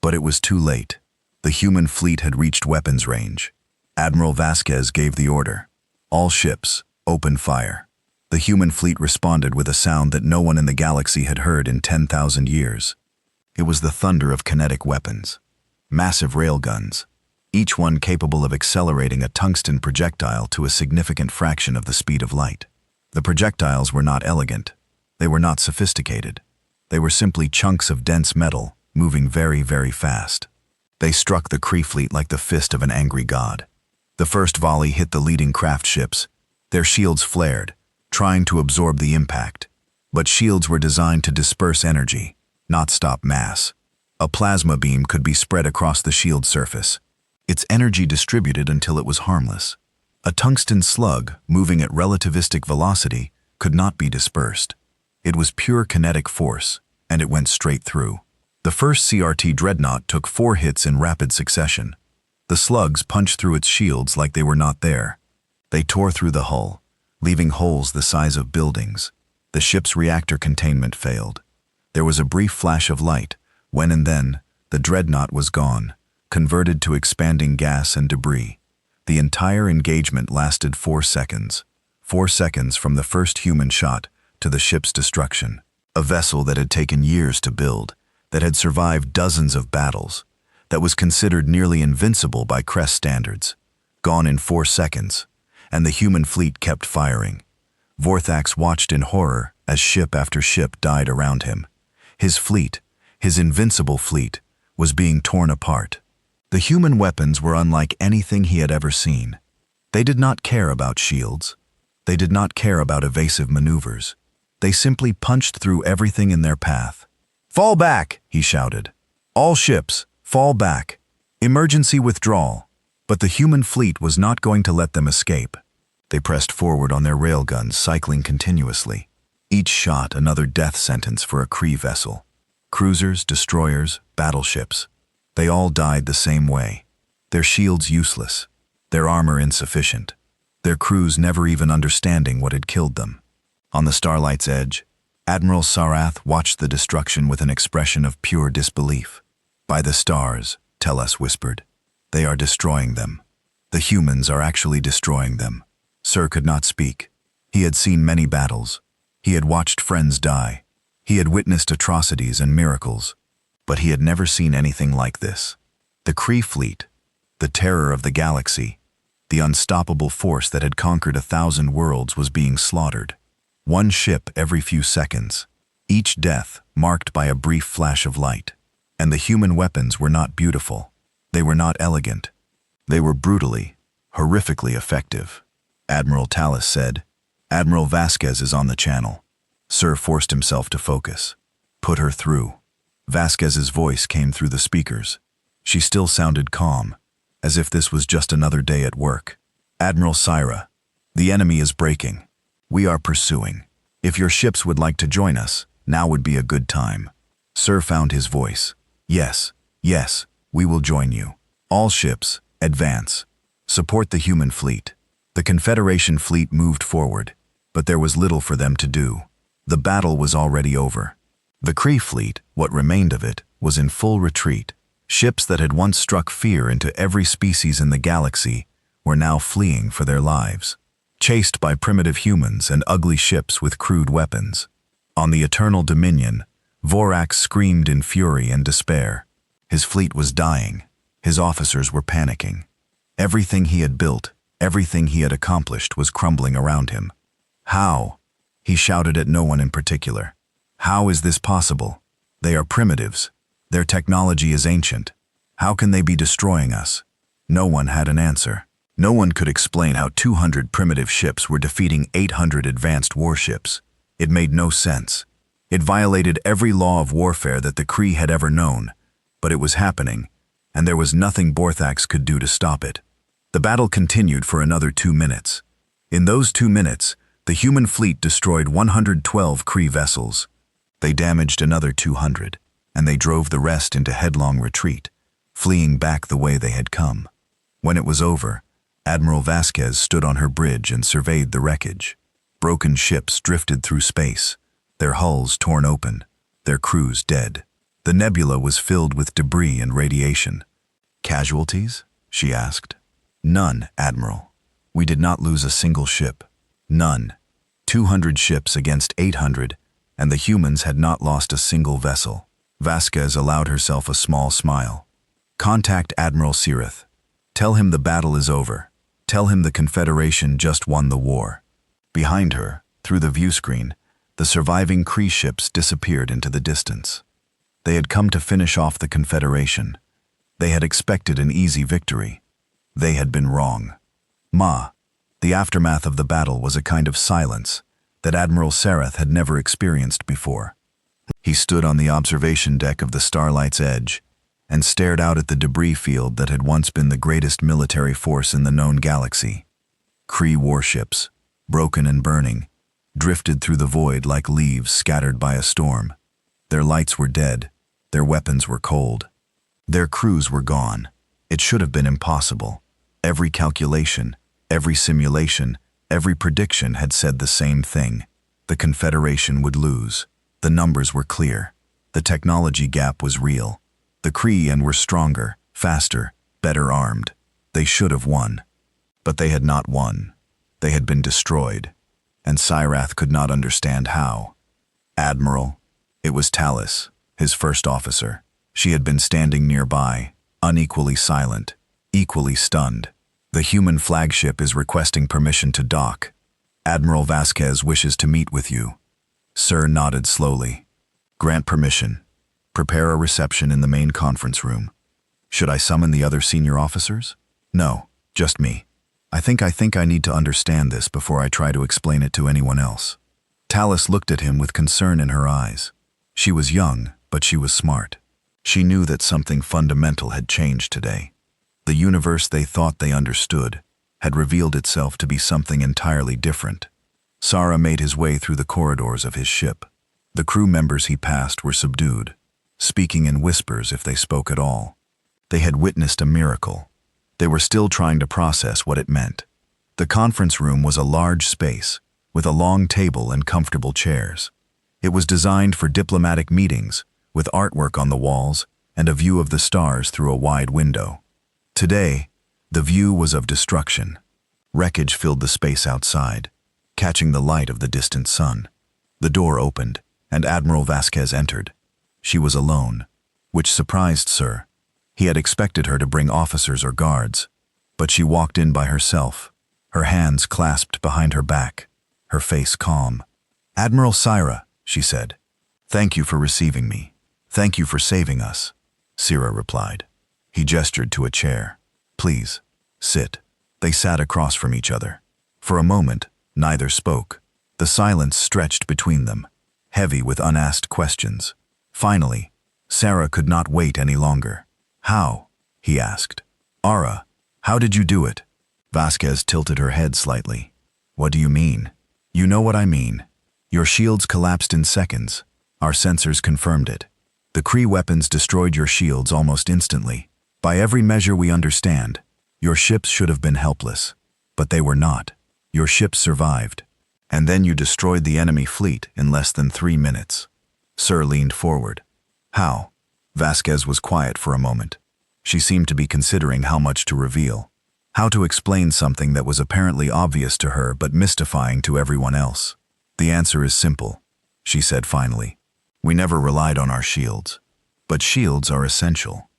But it was too late. The human fleet had reached weapons range. Admiral Vasquez gave the order. "All ships, open fire." The human fleet responded with a sound that no one in the galaxy had heard in 10,000 years. It was the thunder of kinetic weapons. Massive railguns, each one capable of accelerating a tungsten projectile to a significant fraction of the speed of light. The projectiles were not elegant. They were not sophisticated. They were simply chunks of dense metal, moving very, very fast. They struck the Kree fleet like the fist of an angry god. The first volley hit the leading craft ships. Their shields flared, trying to absorb the impact. But shields were designed to disperse energy, not stop mass. A plasma beam could be spread across the shield surface. Its energy distributed until it was harmless. A tungsten slug, moving at relativistic velocity, could not be dispersed. It was pure kinetic force, and it went straight through. The first CRT dreadnought took 4 hits in rapid succession. The slugs punched through its shields like they were not there. They tore through the hull, leaving holes the size of buildings. The ship's reactor containment failed. There was a brief flash of light, when and then, the dreadnought was gone, converted to expanding gas and debris. The entire engagement lasted 4 seconds. 4 seconds from the first human shot to the ship's destruction. A vessel that had taken years to build, that had survived dozens of battles, that was considered nearly invincible by Crest standards. Gone in 4 seconds, and the human fleet kept firing. Vorthax watched in horror as ship after ship died around him. His fleet, his invincible fleet, was being torn apart. The human weapons were unlike anything he had ever seen. They did not care about shields. They did not care about evasive maneuvers. They simply punched through everything in their path. "Fall back!" he shouted. "All ships, fall back. Emergency withdrawal." But the human fleet was not going to let them escape. They pressed forward on their railguns, cycling continuously. Each shot another death sentence for a Kree vessel. Cruisers, destroyers, battleships. They all died the same way. Their shields useless. Their armor insufficient. Their crews never even understanding what had killed them. On the Starlight's edge, Admiral Sarath watched the destruction with an expression of pure disbelief. "By the stars," Tellus whispered. "They are destroying them. The humans are actually destroying them. Sir could not speak. He had seen many battles. He had watched friends die. He had witnessed atrocities and miracles. But he had never seen anything like this. The Kree fleet, the terror of the galaxy, the unstoppable force that had conquered 1,000 worlds was being slaughtered. One ship every few seconds, each death marked by a brief flash of light. And the human weapons were not beautiful. They were not elegant. They were brutally, horrifically effective. Admiral Tallis said, "Admiral Vasquez is on the channel." Sir forced himself to focus. "Put her through." Vasquez's voice came through the speakers. She still sounded calm, as if this was just another day at work. "Admiral Syra, the enemy is breaking. We are pursuing. If your ships would like to join us, now would be a good time." Sir found his voice. "Yes, yes, we will join you. All ships, advance. Support the human fleet." The Confederation fleet moved forward, but there was little for them to do. The battle was already over. The Kree fleet, what remained of it, was in full retreat. Ships that had once struck fear into every species in the galaxy were now fleeing for their lives, chased by primitive humans and ugly ships with crude weapons. On the Eternal Dominion, Vorax screamed in fury and despair. His fleet was dying. His officers were panicking. Everything he had built, everything he had accomplished was crumbling around him. "How?" He shouted at no one in particular. "How is this possible? They are primitives. Their technology is ancient. How can they be destroying us?" No one had an answer. No one could explain how 200 primitive ships were defeating 800 advanced warships. It made no sense. It violated every law of warfare that the Kree had ever known, but it was happening, and there was nothing Borthax could do to stop it. The battle continued for another 2 minutes. In those 2 minutes, the human fleet destroyed 112 Kree vessels. They damaged another 200, and they drove the rest into headlong retreat, fleeing back the way they had come. When it was over, Admiral Vasquez stood on her bridge and surveyed the wreckage. Broken ships drifted through space, their hulls torn open, their crews dead. The nebula was filled with debris and radiation. "Casualties?" she asked. "None, Admiral. We did not lose a single ship. None. 200 ships against 800, and the humans had not lost a single vessel." Vasquez allowed herself a small smile. "Contact Admiral Sirith. Tell him the battle is over. Tell him the Confederation just won the war." Behind her, through the view screen, the surviving Kree ships disappeared into the distance. They had come to finish off the Confederation. They had expected an easy victory. They had been wrong. The aftermath of the battle was a kind of silence that Admiral Sareth had never experienced before. He stood on the observation deck of the Starlight's Edge and stared out at the debris field that had once been the greatest military force in the known galaxy. Kree warships, broken and burning, drifted through the void like leaves scattered by a storm. Their lights were dead. Their weapons were cold. Their crews were gone. It should have been impossible. Every calculation, every simulation, every prediction had said the same thing. The Confederation would lose. The numbers were clear. The technology gap was real. The Kree were stronger, faster, better armed. They should have won. But they had not won. They had been destroyed. And Syrath could not understand how. "Admiral," it was Tallis, his first officer. She had been standing nearby, unequally silent, equally stunned. "The human flagship is requesting permission to dock. Admiral Vasquez wishes to meet with you." Sir nodded slowly. "Grant permission. Prepare a reception in the main conference room." "Should I summon the other senior officers?" "No, just me. I think I need to understand this before I try to explain it to anyone else." Tallis looked at him with concern in her eyes. She was young, but she was smart. She knew that something fundamental had changed today. The universe they thought they understood had revealed itself to be something entirely different. Sara made his way through the corridors of his ship. The crew members he passed were subdued, speaking in whispers if they spoke at all. They had witnessed a miracle. They were still trying to process what it meant. The conference room was a large space, with a long table and comfortable chairs. It was designed for diplomatic meetings, with artwork on the walls and a view of the stars through a wide window. Today, The view was of destruction. Wreckage filled the space outside, catching the light of the distant sun. The door opened, and Admiral Vasquez entered. She was alone, which surprised Sir. He had expected her to bring officers or guards, but she walked in by herself, her hands clasped behind her back, her face calm. "Admiral Syra," she said, "thank you for receiving me. Thank you for saving us." Syra replied. He gestured to a chair. "Please, sit." They sat across from each other. For a moment, neither spoke. The silence stretched between them, heavy with unasked questions. Finally, Sarah could not wait any longer. "How?" he asked. "Ara, how did you do it?" Vasquez tilted her head slightly. "What do you mean?" "You know what I mean. Your shields collapsed in seconds. Our sensors confirmed it. The Kree weapons destroyed your shields almost instantly. By every measure we understand, your ships should have been helpless. But they were not. Your ships survived. And then you destroyed the enemy fleet in less than 3 minutes." Sir leaned forward. "How?" Vasquez was quiet for a moment. She seemed to be considering how much to reveal. How to explain something that was apparently obvious to her but mystifying to everyone else. "The answer is simple," she said finally. "We never relied on our shields. But shields are essential.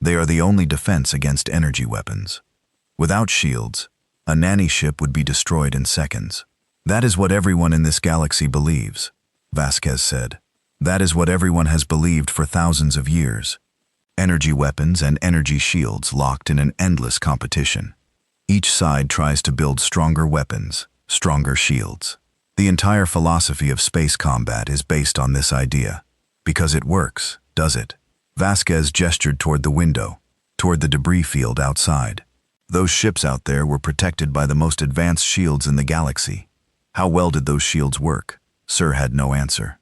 They are the only defense against energy weapons. Without shields, a nanny ship would be destroyed in seconds." "That is what everyone in this galaxy believes," Vasquez said. "That is what everyone has believed for thousands of years. Energy weapons and energy shields locked in an endless competition. Each side tries to build stronger weapons, stronger shields. The entire philosophy of space combat is based on this idea. Because it works, does it?" Vasquez gestured toward the window, toward the debris field outside. "Those ships out there were protected by the most advanced shields in the galaxy. How well did those shields work?" Sir had no answer.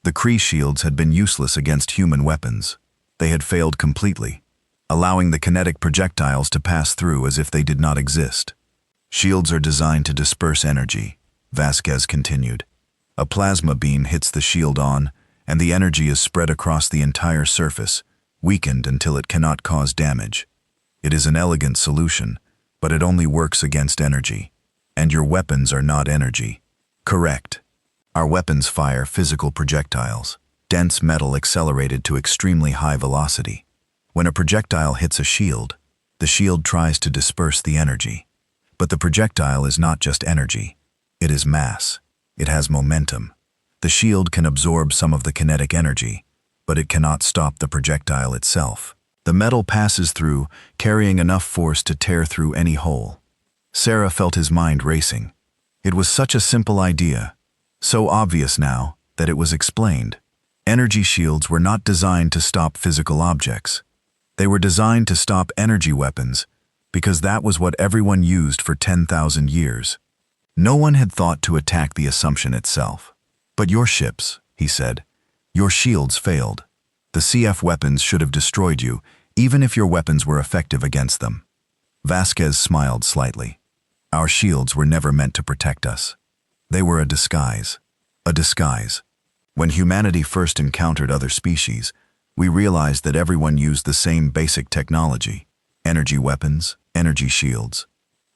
The Kree shields had been useless against human weapons. They had failed completely, allowing the kinetic projectiles to pass through as if they did not exist. "Shields are designed to disperse energy," Vasquez continued. "A plasma beam hits the shield on, and the energy is spread across the entire surface, weakened until it cannot cause damage. It is an elegant solution, but it only works against energy. And your weapons are not energy." "Correct. Our weapons fire physical projectiles, dense metal accelerated to extremely high velocity. When a projectile hits a shield, the shield tries to disperse the energy. But the projectile is not just energy. It is mass. It has momentum. The shield can absorb some of the kinetic energy, but it cannot stop the projectile itself. The metal passes through, carrying enough force to tear through any hole." Sarah felt his mind racing. It was such a simple idea, so obvious now that it was explained. Energy shields were not designed to stop physical objects. They were designed to stop energy weapons, because that was what everyone used for 10,000 years. No one had thought to attack the assumption itself. "But your ships," he said, "your shields failed. The CF weapons should have destroyed you, even if your weapons were effective against them." Vasquez smiled slightly. "Our shields were never meant to protect us. They were a disguise. A disguise. When humanity first encountered other species, we realized that everyone used the same basic technology: energy weapons, energy shields.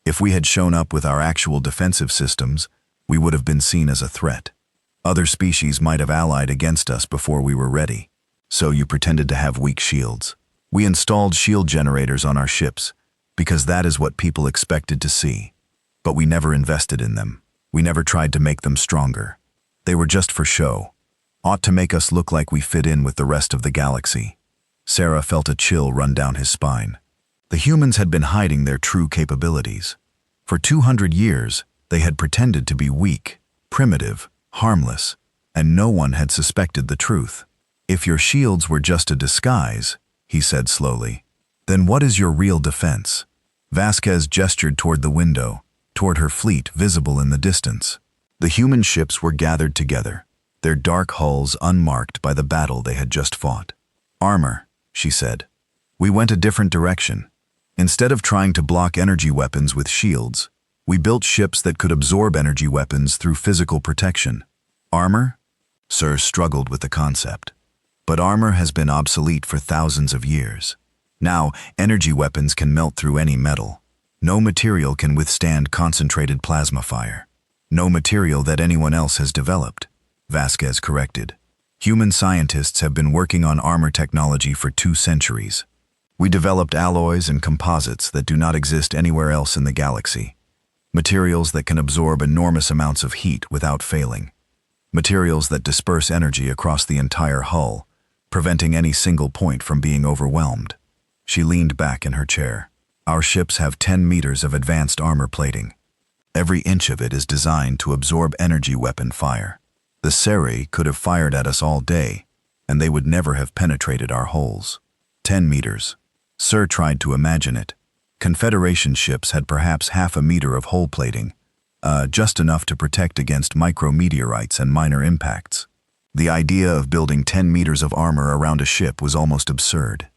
If we had shown up with our actual defensive systems, we would have been seen as a threat. Other species might have allied against us before we were ready. So you pretended to have weak shields. We installed shield generators on our ships, because that is what people expected to see. But we never invested in them. We never tried to make them stronger. They were just for show. Ought to make us look like we fit in with the rest of the galaxy." Sarah felt a chill run down his spine. The humans had been hiding their true capabilities. For 200 years, they had pretended to be weak, primitive, harmless, and no one had suspected the truth. "If your shields were just a disguise," he said slowly, "then what is your real defense?" Vasquez gestured toward the window, toward her fleet visible in the distance. The human ships were gathered together, their dark hulls unmarked by the battle they had just fought. "Armor," she said. "We went a different direction. Instead of trying to block energy weapons with shields, we built ships that could absorb energy weapons through physical protection." "Armor?" Sir struggled with the concept. "But armor has been obsolete for thousands of years. Now, energy weapons can melt through any metal. No material can withstand concentrated plasma fire. No material that anyone else has developed, Vasquez corrected. Human scientists have been working on armor technology for 2 centuries. We developed alloys and composites that do not exist anywhere else in the galaxy. Materials that can absorb enormous amounts of heat without failing. Materials that disperse energy across the entire hull, preventing any single point from being overwhelmed. She leaned back in her chair. Our ships have 10 meters of advanced armor plating. Every inch of it is designed to absorb energy weapon fire. The Seri could have fired at us all day, and they would never have penetrated our hulls. 10 meters. Sir tried to imagine it. Confederation ships had perhaps half a meter of hull plating, just enough to protect against micrometeorites and minor impacts. The idea of building 10 meters of armor around a ship was almost absurd.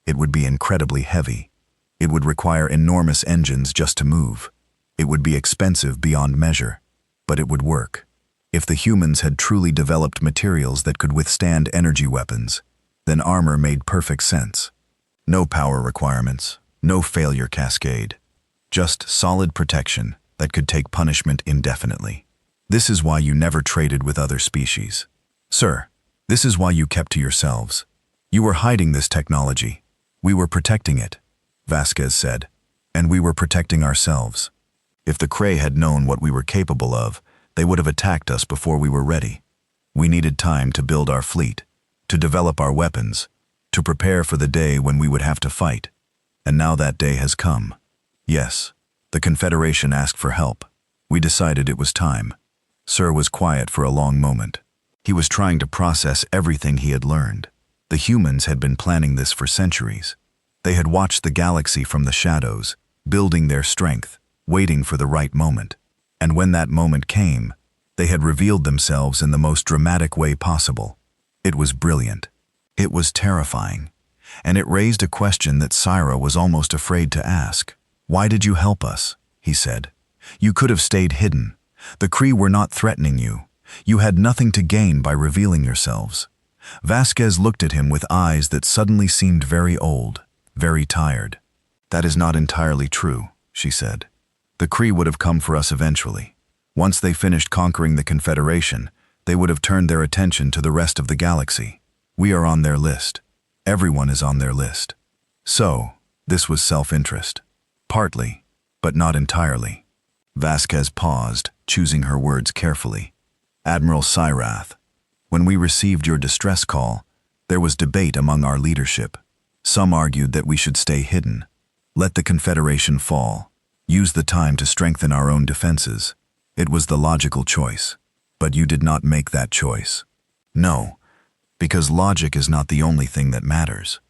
It would be incredibly heavy. It would require enormous engines just to move. It would be expensive beyond measure, but it would work. If the humans had truly developed materials that could withstand energy weapons, then armor made perfect sense. No power requirements, no failure cascade, just solid protection that could take punishment indefinitely. This is why you never traded with other species. Sir, this is why you kept to yourselves. You were hiding this technology. We were protecting it, Vasquez said, and we were protecting ourselves. If the Kree had known what we were capable of, they would have attacked us before we were ready. We needed time to build our fleet, to develop our weapons, to prepare for the day when we would have to fight. And now that day has come. Yes, the Confederation asked for help. We decided it was time. Sir was quiet for a long moment. He was trying to process everything he had learned. The humans had been planning this for centuries. They had watched the galaxy from the shadows, building their strength, waiting for the right moment. And when that moment came, they had revealed themselves in the most dramatic way possible. It was brilliant. It was terrifying. And it raised a question that Syra was almost afraid to ask. Why did you help us? He said. You could have stayed hidden. The Kree were not threatening you. You had nothing to gain by revealing yourselves. Vasquez looked at him with eyes that suddenly seemed very old, very tired. That is not entirely true, she said. The Kree would have come for us eventually. Once they finished conquering the Confederation, they would have turned their attention to the rest of the galaxy. We are on their list. Everyone is on their list. So, this was self-interest. Partly, but not entirely. Vasquez paused, choosing her words carefully. Admiral Syrath, when we received your distress call, there was debate among our leadership. Some argued that we should stay hidden. Let the Confederation fall. Use the time to strengthen our own defenses. It was the logical choice. But you did not make that choice. No, because logic is not the only thing that matters.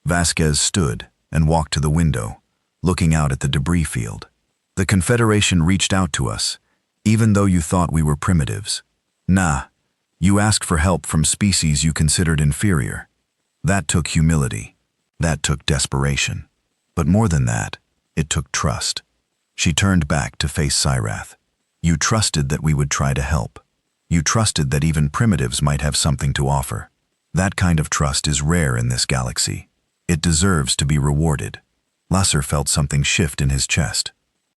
Vasquez stood and walked to the window, looking out at the debris field. The Confederation reached out to us, even though you thought we were primitives. Nah, you asked for help from species you considered inferior. That took humility. That took desperation. But more than that, it took trust. She turned back to face Syrath. You trusted that we would try to help. You trusted that even primitives might have something to offer. That kind of trust is rare in this galaxy. It deserves to be rewarded. Lasser felt something shift in his chest.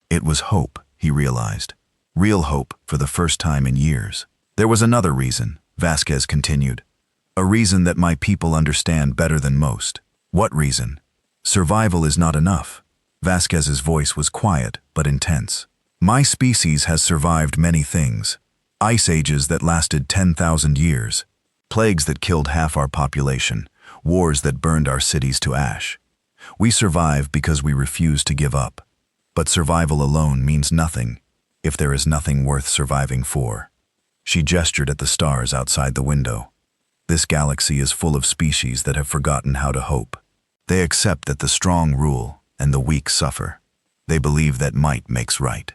It was hope, he realized. Real hope for the first time in years. There was another reason, Vasquez continued. A reason that my people understand better than most. What reason? Survival is not enough. Vasquez's voice was quiet but intense. My species has survived many things. Ice ages that lasted 10,000 years. Plagues that killed half our population. Wars that burned our cities to ash. We survive because we refuse to give up. But survival alone means nothing if there is nothing worth surviving for. She gestured at the stars outside the window. This galaxy is full of species that have forgotten how to hope. They accept that the strong rule and the weak suffer. They believe that might makes right.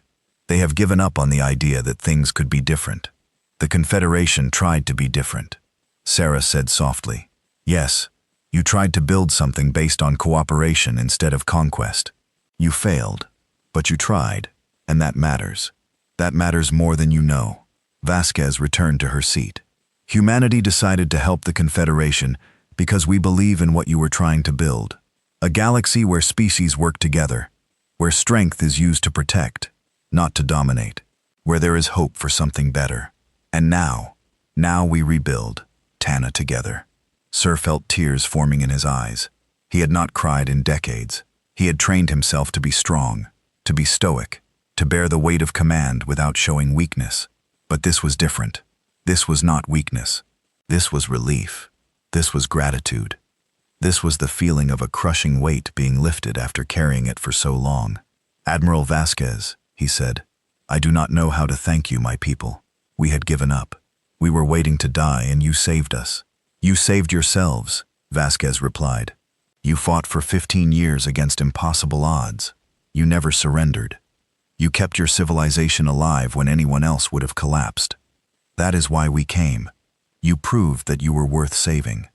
They have given up on the idea that things could be different. The Confederation tried to be different. Sarah said softly, yes, you tried to build something based on cooperation instead of conquest. You failed, but you tried, and that matters. That matters more than you know. Vasquez returned to her seat. Humanity decided to help the Confederation because we believe in what you were trying to build. A galaxy where species work together. where strength is used to protect, not to dominate, where there is hope for something better. And now we rebuild, Tana together. Sir felt tears forming in his eyes. He had not cried in decades. He had trained himself to be strong, to be stoic, to bear the weight of command without showing weakness. But this was different. This was not weakness. This was relief. This was gratitude. This was the feeling of a crushing weight being lifted after carrying it for so long. "Admiral Vasquez," he said, "I do not know how to thank you, my people. We had given up. We were waiting to die, and you saved us." "You saved yourselves," Vasquez replied. "You fought for 15 years against impossible odds. You never surrendered. You kept your civilization alive when anyone else would have collapsed. That is why we came. You proved that you were worth saving."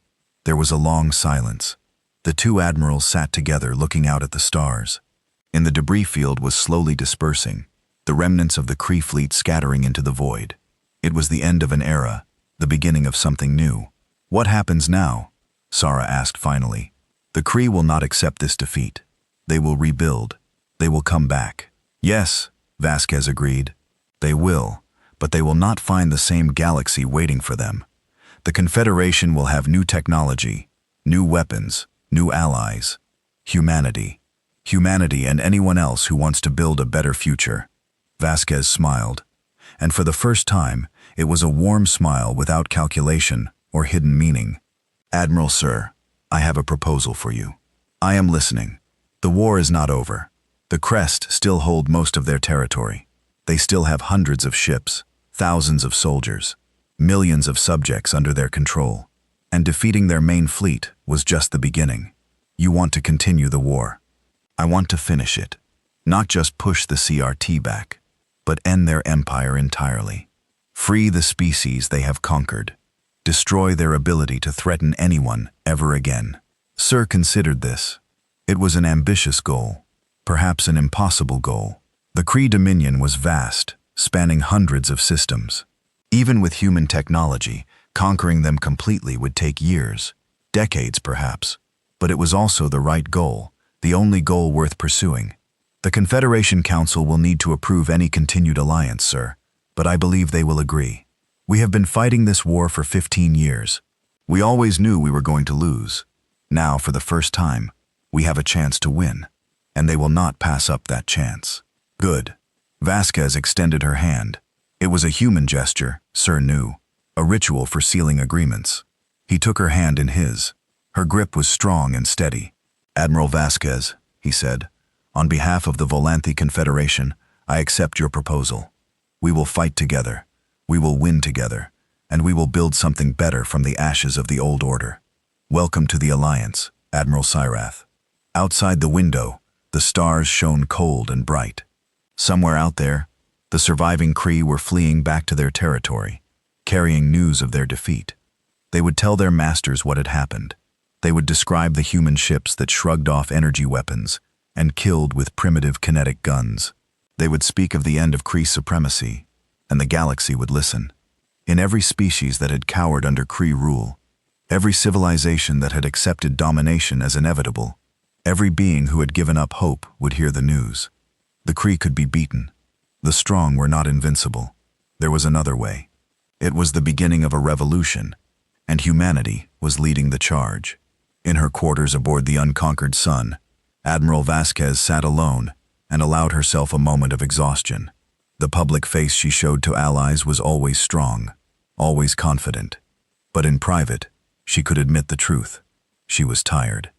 There was a long silence. The two admirals sat together looking out at the stars. In the debris field was slowly dispersing, the remnants of the Kree fleet scattering into the void. It was the end of an era, the beginning of something new. "What happens now?" Sarah asked finally. "The Kree will not accept this defeat. They will rebuild. They will come back." "Yes," Vasquez agreed. "They will, but they will not find the same galaxy waiting for them. The Confederation will have new technology, new weapons, new allies. Humanity. Humanity and anyone else who wants to build a better future." Vasquez smiled, and for the first time, it was a warm smile without calculation or hidden meaning. "Admiral Sir, I have a proposal for you." "I am listening." "The war is not over. The Crest still hold most of their territory. They still have hundreds of ships, thousands of soldiers, millions of subjects under their control, and defeating their main fleet was just the beginning. You want to continue the war. I want to finish it. Not just push the CRT back, but end their empire entirely. Free the species they have conquered. Destroy their ability to threaten anyone ever again." Sir considered this. It was an ambitious goal, perhaps an impossible goal. The Kree dominion was vast, spanning hundreds of systems. Even with human technology, conquering them completely would take years, decades perhaps. But it was also the right goal, the only goal worth pursuing. "The Confederation Council will need to approve any continued alliance, sir, but I believe they will agree. We have been fighting this war for 15 years. We always knew we were going to lose. Now, for the first time, we have a chance to win, and they will not pass up that chance." "Good." Vasquez extended her hand. It was a human gesture, Sir knew, a ritual for sealing agreements. He took her hand in his. Her grip was strong and steady. "Admiral Vasquez," he said, "on behalf of the Volanthe Confederation, I accept your proposal. We will fight together, we will win together, and we will build something better from the ashes of the old order. Welcome to the Alliance, Admiral Syrath." Outside the window, the stars shone cold and bright. Somewhere out there, the surviving Kree were fleeing back to their territory, carrying news of their defeat. They would tell their masters what had happened. They would describe the human ships that shrugged off energy weapons and killed with primitive kinetic guns. They would speak of the end of Kree supremacy, and the galaxy would listen. In every species that had cowered under Kree rule, every civilization that had accepted domination as inevitable, every being who had given up hope would hear the news. The Kree could be beaten. The strong were not invincible. There was another way. It was the beginning of a revolution, and humanity was leading the charge. In her quarters aboard the unconquered sun, Admiral Vasquez sat alone and allowed herself a moment of exhaustion. The public face she showed to allies was always strong, always confident. But in private, she could admit the truth. She was tired.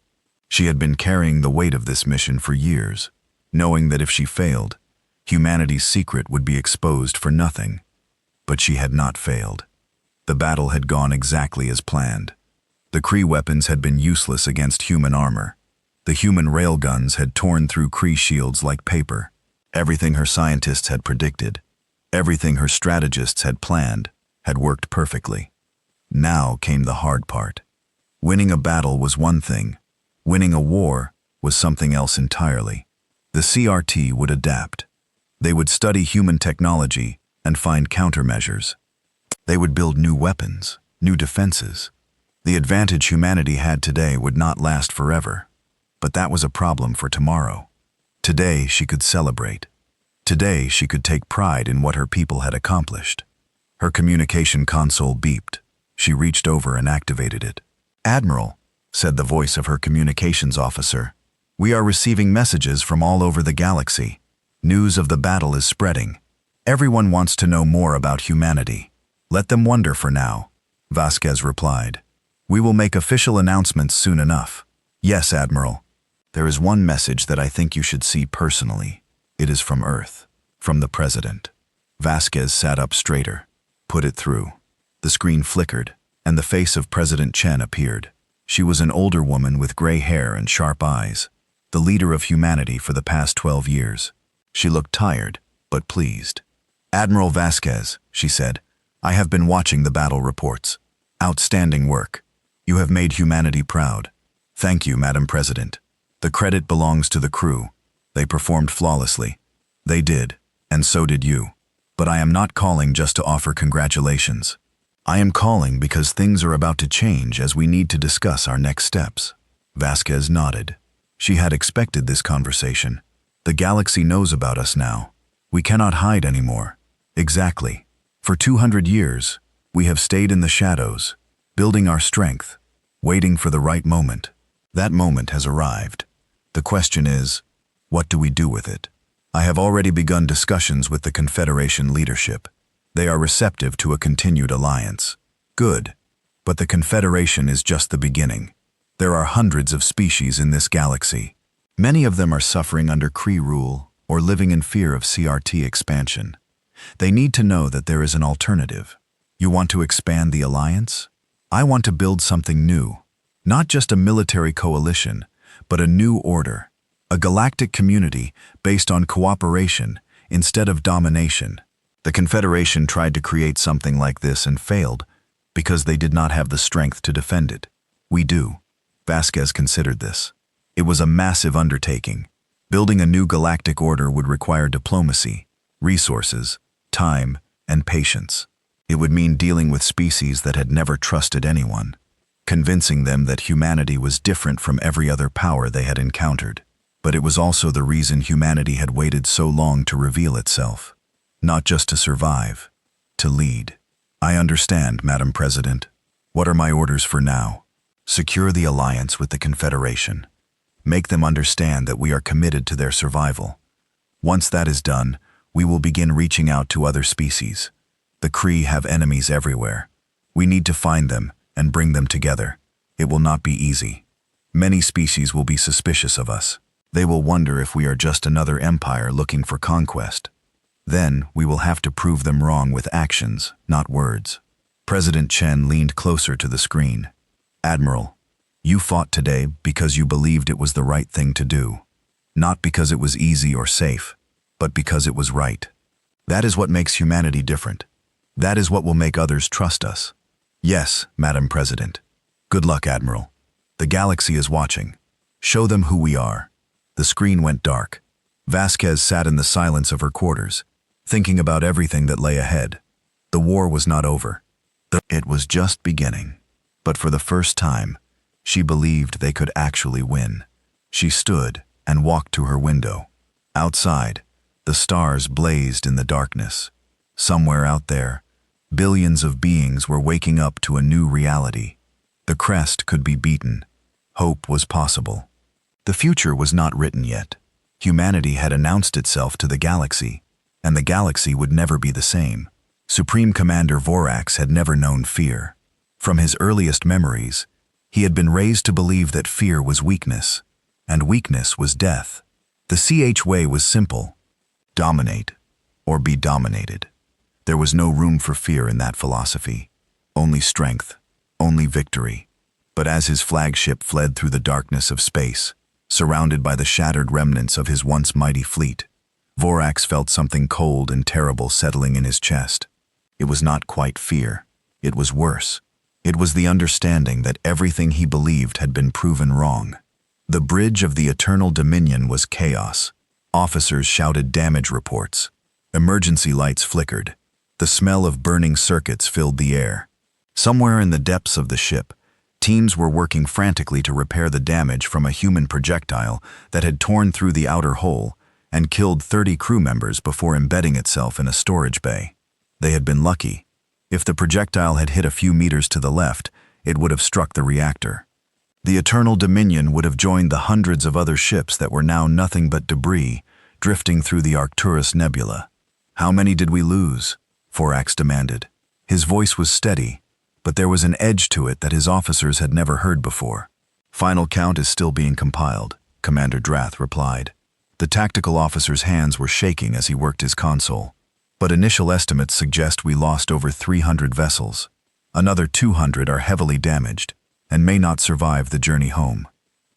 She had been carrying the weight of this mission for years, knowing that if she failed, humanity's secret would be exposed for nothing. But she had not failed. The battle had gone exactly as planned. The Kree weapons had been useless against human armor. The human railguns had torn through Kree shields like paper. Everything her scientists had predicted, everything her strategists had planned, had worked perfectly. Now came the hard part. Winning a battle was one thing. Winning a war was something else entirely. The CRT would adapt. They would study human technology and find countermeasures. They would build new weapons, new defenses. The advantage humanity had today would not last forever. But that was a problem for tomorrow. Today she could celebrate. Today she could take pride in what her people had accomplished. Her communication console beeped. She reached over and activated it. "Admiral," said the voice of her communications officer, "we are receiving messages from all over the galaxy. News of the battle is spreading. Everyone wants to know more about humanity. Let them wonder for now," Vasquez replied. "We will make official announcements soon enough." "Yes, Admiral. There is one message that I think you should see personally. It is from Earth, from the President." Vasquez sat up straighter. "Put it through." The screen flickered, and the face of President Chen appeared. She was an older woman with gray hair and sharp eyes, the leader of humanity for the past 12 years. She looked tired, but pleased. "Admiral Vasquez," she said, "I have been watching the battle reports. Outstanding work. You have made humanity proud. Thank you, Madam President. The credit belongs to the crew. They performed flawlessly. They did, and so did you. But I am not calling just to offer congratulations. I am calling because things are about to change as we need to discuss our next steps." Vasquez nodded. She had expected this conversation. The galaxy knows about us now. We cannot hide anymore. Exactly. For 200 years, we have stayed in the shadows, building our strength, waiting for the right moment. That moment has arrived. The question is, what do we do with it? I have already begun discussions with the Confederation leadership. They are receptive to a continued alliance. Good. But the Confederation is just the beginning. There are hundreds of species in this galaxy. Many of them are suffering under Kree rule or living in fear of CRT expansion. They need to know that there is an alternative. You want to expand the alliance? I want to build something new. Not just a military coalition, but a new order. A galactic community based on cooperation instead of domination. The Confederation tried to create something like this and failed because they did not have the strength to defend it. We do. Vasquez considered this. It was a massive undertaking. Building a new galactic order would require diplomacy, resources, time, and patience. It would mean dealing with species that had never trusted anyone, convincing them that humanity was different from every other power they had encountered. But it was also the reason humanity had waited so long to reveal itself. Not just to survive, to lead. I understand, Madam President. What are my orders for now? Secure the alliance with the Confederation. Make them understand that we are committed to their survival. Once that is done, we will begin reaching out to other species. The Kree have enemies everywhere. We need to find them and bring them together. It will not be easy. Many species will be suspicious of us. They will wonder if we are just another empire looking for conquest. Then we will have to prove them wrong with actions, not words. President Chen leaned closer to the screen. Admiral, you fought today because you believed it was the right thing to do. Not because it was easy or safe, but because it was right. That is what makes humanity different. That is what will make others trust us. Yes, Madam President. Good luck, Admiral. The galaxy is watching. Show them who we are. The screen went dark. Vasquez sat in the silence of her quarters, thinking about everything that lay ahead. The war was not over. It was just beginning. But for the first time, she believed they could actually win. She stood and walked to her window. Outside, the stars blazed in the darkness. Somewhere out there, billions of beings were waking up to a new reality. The crest could be beaten. Hope was possible. The future was not written yet. Humanity had announced itself to the galaxy, and the galaxy would never be the same. Supreme Commander Vorax had never known fear. From his earliest memories, he had been raised to believe that fear was weakness, and weakness was death. The CH way was simple: dominate or be dominated. There was no room for fear in that philosophy. Only strength, only victory. But as his flagship fled through the darkness of space, surrounded by the shattered remnants of his once mighty fleet, Vorax felt something cold and terrible settling in his chest. It was not quite fear. It was worse. It was the understanding that everything he believed had been proven wrong. The bridge of the Eternal Dominion was chaos. Officers shouted damage reports. Emergency lights flickered. The smell of burning circuits filled the air. Somewhere in the depths of the ship, Teams were working frantically to repair the damage from a human projectile that had torn through the outer hull and killed 30 crew members before embedding itself in a storage bay. They had been lucky. If the projectile had hit a few meters to the left, it would have struck the reactor. The Eternal Dominion would have joined the hundreds of other ships that were now nothing but debris, drifting through the Arcturus Nebula. "How many did we lose?" Vorax demanded. His voice was steady, but there was an edge to it that his officers had never heard before. "Final count is still being compiled," Commander Drath replied. The tactical officer's hands were shaking as he worked his console. "But initial estimates suggest we lost over 300 vessels. Another 200 are heavily damaged and may not survive the journey home.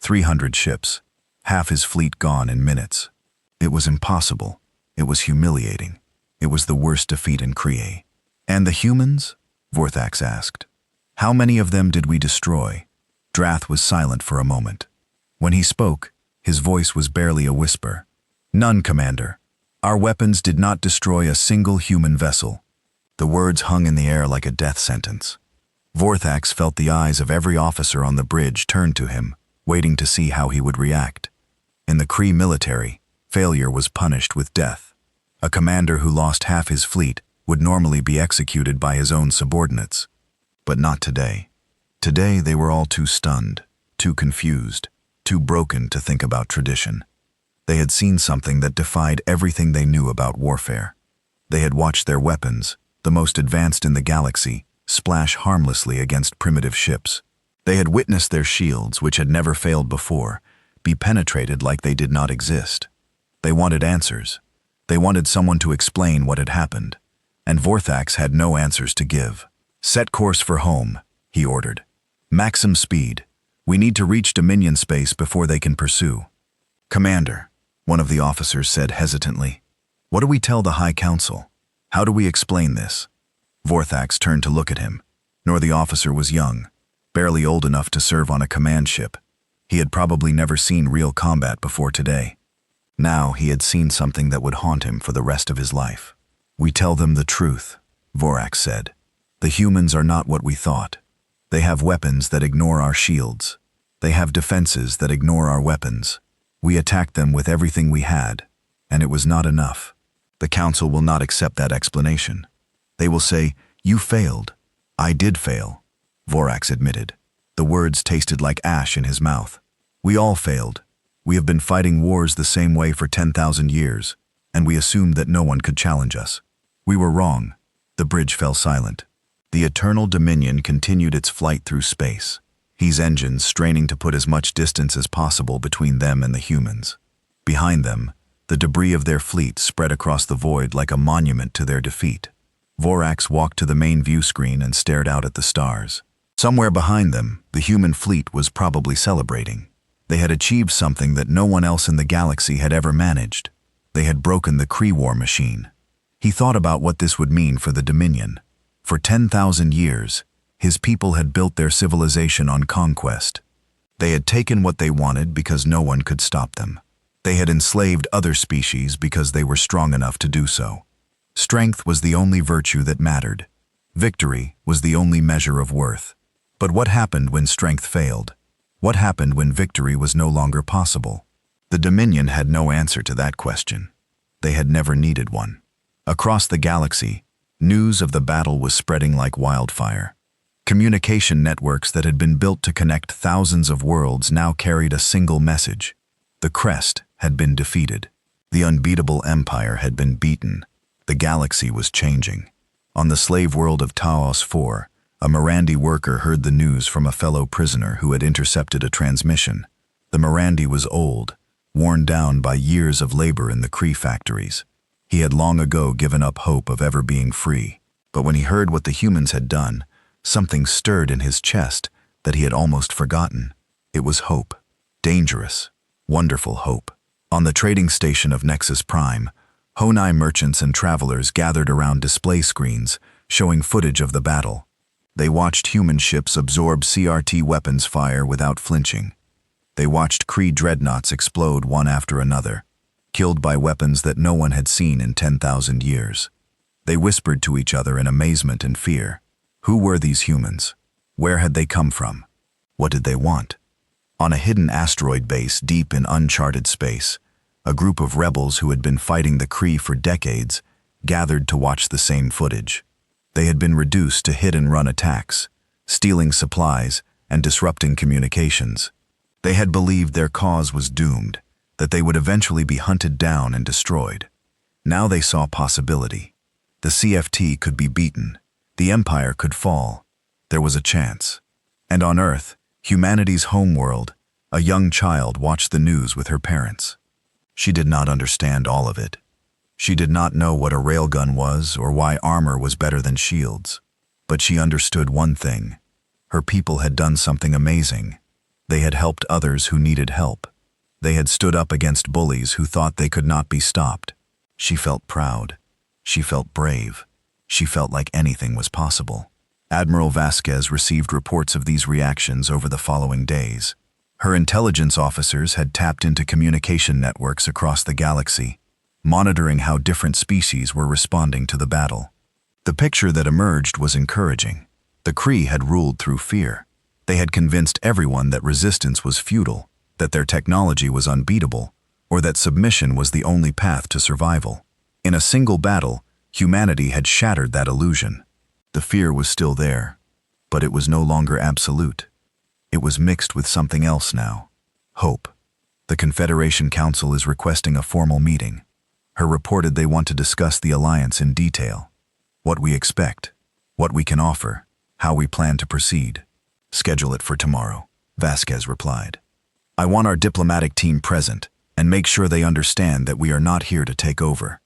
300 ships, half his fleet gone in minutes." It was impossible. It was humiliating. It was the worst defeat in Kree. "And the humans?" Vorthax asked. "How many of them did we destroy?" Drath was silent for a moment. When he spoke, his voice was barely a whisper. "None, Commander. Our weapons did not destroy a single human vessel." The words hung in the air like a death sentence. Vorthax felt the eyes of every officer on the bridge turn to him, waiting to see how he would react. In the Kree military, failure was punished with death. A commander who lost half his fleet would normally be executed by his own subordinates. But not today. Today they were all too stunned, too confused, too broken to think about tradition. They had seen something that defied everything they knew about warfare. They had watched their weapons, the most advanced in the galaxy, splash harmlessly against primitive ships. They had witnessed their shields, which had never failed before, be penetrated like they did not exist. They wanted answers. They wanted someone to explain what had happened. And Vorthax had no answers to give. "Set course for home," he ordered. "Maximum speed. We need to reach Dominion space before they can pursue." "Commander," one of the officers said hesitantly, "what do we tell the High Council? How do we explain this?" Vorthax turned to look at him. Nor the officer was young, barely old enough to serve on a command ship. He had probably never seen real combat before today. Now he had seen something that would haunt him for the rest of his life. "We tell them the truth," Vorax said. "The humans are not what we thought. They have weapons that ignore our shields. They have defenses that ignore our weapons. We attacked them with everything we had, and it was not enough. The Council will not accept that explanation. They will say, 'You failed.' 'I did fail,' Vorax admitted. The words tasted like ash in his mouth. "We all failed. We have been fighting wars the same way for 10,000 years, and we assumed that no one could challenge us. We were wrong." The bridge fell silent. The Eternal Dominion continued its flight through space, his engines straining to put as much distance as possible between them and the humans. Behind them, the debris of their fleet spread across the void like a monument to their defeat. Vorax walked to the main view screen and stared out at the stars. Somewhere behind them, the human fleet was probably celebrating. They had achieved something that no one else in the galaxy had ever managed. They had broken the Kree war machine. He thought about what this would mean for the Dominion. For 10,000 years, his people had built their civilization on conquest. They had taken what they wanted because no one could stop them. They had enslaved other species because they were strong enough to do so. Strength was the only virtue that mattered. Victory was the only measure of worth. But what happened when strength failed? What happened when victory was no longer possible? The Dominion had no answer to that question. They had never needed one. Across the galaxy, news of the battle was spreading like wildfire. Communication networks that had been built to connect thousands of worlds now carried a single message. The Crest had been defeated. The unbeatable Empire had been beaten. The galaxy was changing. On the slave world of Taos 4, a Mirandi worker heard the news from a fellow prisoner who had intercepted a transmission. The Mirandi was old, worn down by years of labor in the Kree factories. He had long ago given up hope of ever being free. But when he heard what the humans had done, something stirred in his chest that he had almost forgotten. It was hope. Dangerous, wonderful hope. On the trading station of Nexus Prime, Honai merchants and travelers gathered around display screens showing footage of the battle. They watched human ships absorb CRT weapons fire without flinching. They watched Kree dreadnoughts explode one after another, killed by weapons that no one had seen in 10,000 years. They whispered to each other in amazement and fear. Who were these humans? Where had they come from? What did they want? On a hidden asteroid base deep in uncharted space, a group of rebels who had been fighting the Kree for decades gathered to watch the same footage. They had been reduced to hit-and-run attacks, stealing supplies and disrupting communications. They had believed their cause was doomed, that they would eventually be hunted down and destroyed. Now they saw possibility. The CFT could be beaten. The Empire could fall. There was a chance. And on Earth, humanity's homeworld, a young child watched the news with her parents. She did not understand all of it. She did not know what a railgun was or why armor was better than shields. But she understood one thing. Her people had done something amazing. They had helped others who needed help. They had stood up against bullies who thought they could not be stopped. She felt proud. She felt brave. She felt like anything was possible. Admiral Vasquez received reports of these reactions over the following days. Her intelligence officers had tapped into communication networks across the galaxy, monitoring how different species were responding to the battle. The picture that emerged was encouraging. The Kree had ruled through fear. They had convinced everyone that resistance was futile, that their technology was unbeatable, or that submission was the only path to survival. In a single battle, humanity had shattered that illusion. The fear was still there, but it was no longer absolute. It was mixed with something else now. Hope. The Confederation Council is requesting a formal meeting. Her reported they want to discuss the alliance in detail. What we expect, what we can offer, how we plan to proceed. Schedule it for tomorrow, Vasquez replied. I want our diplomatic team present and make sure they understand that we are not here to take over.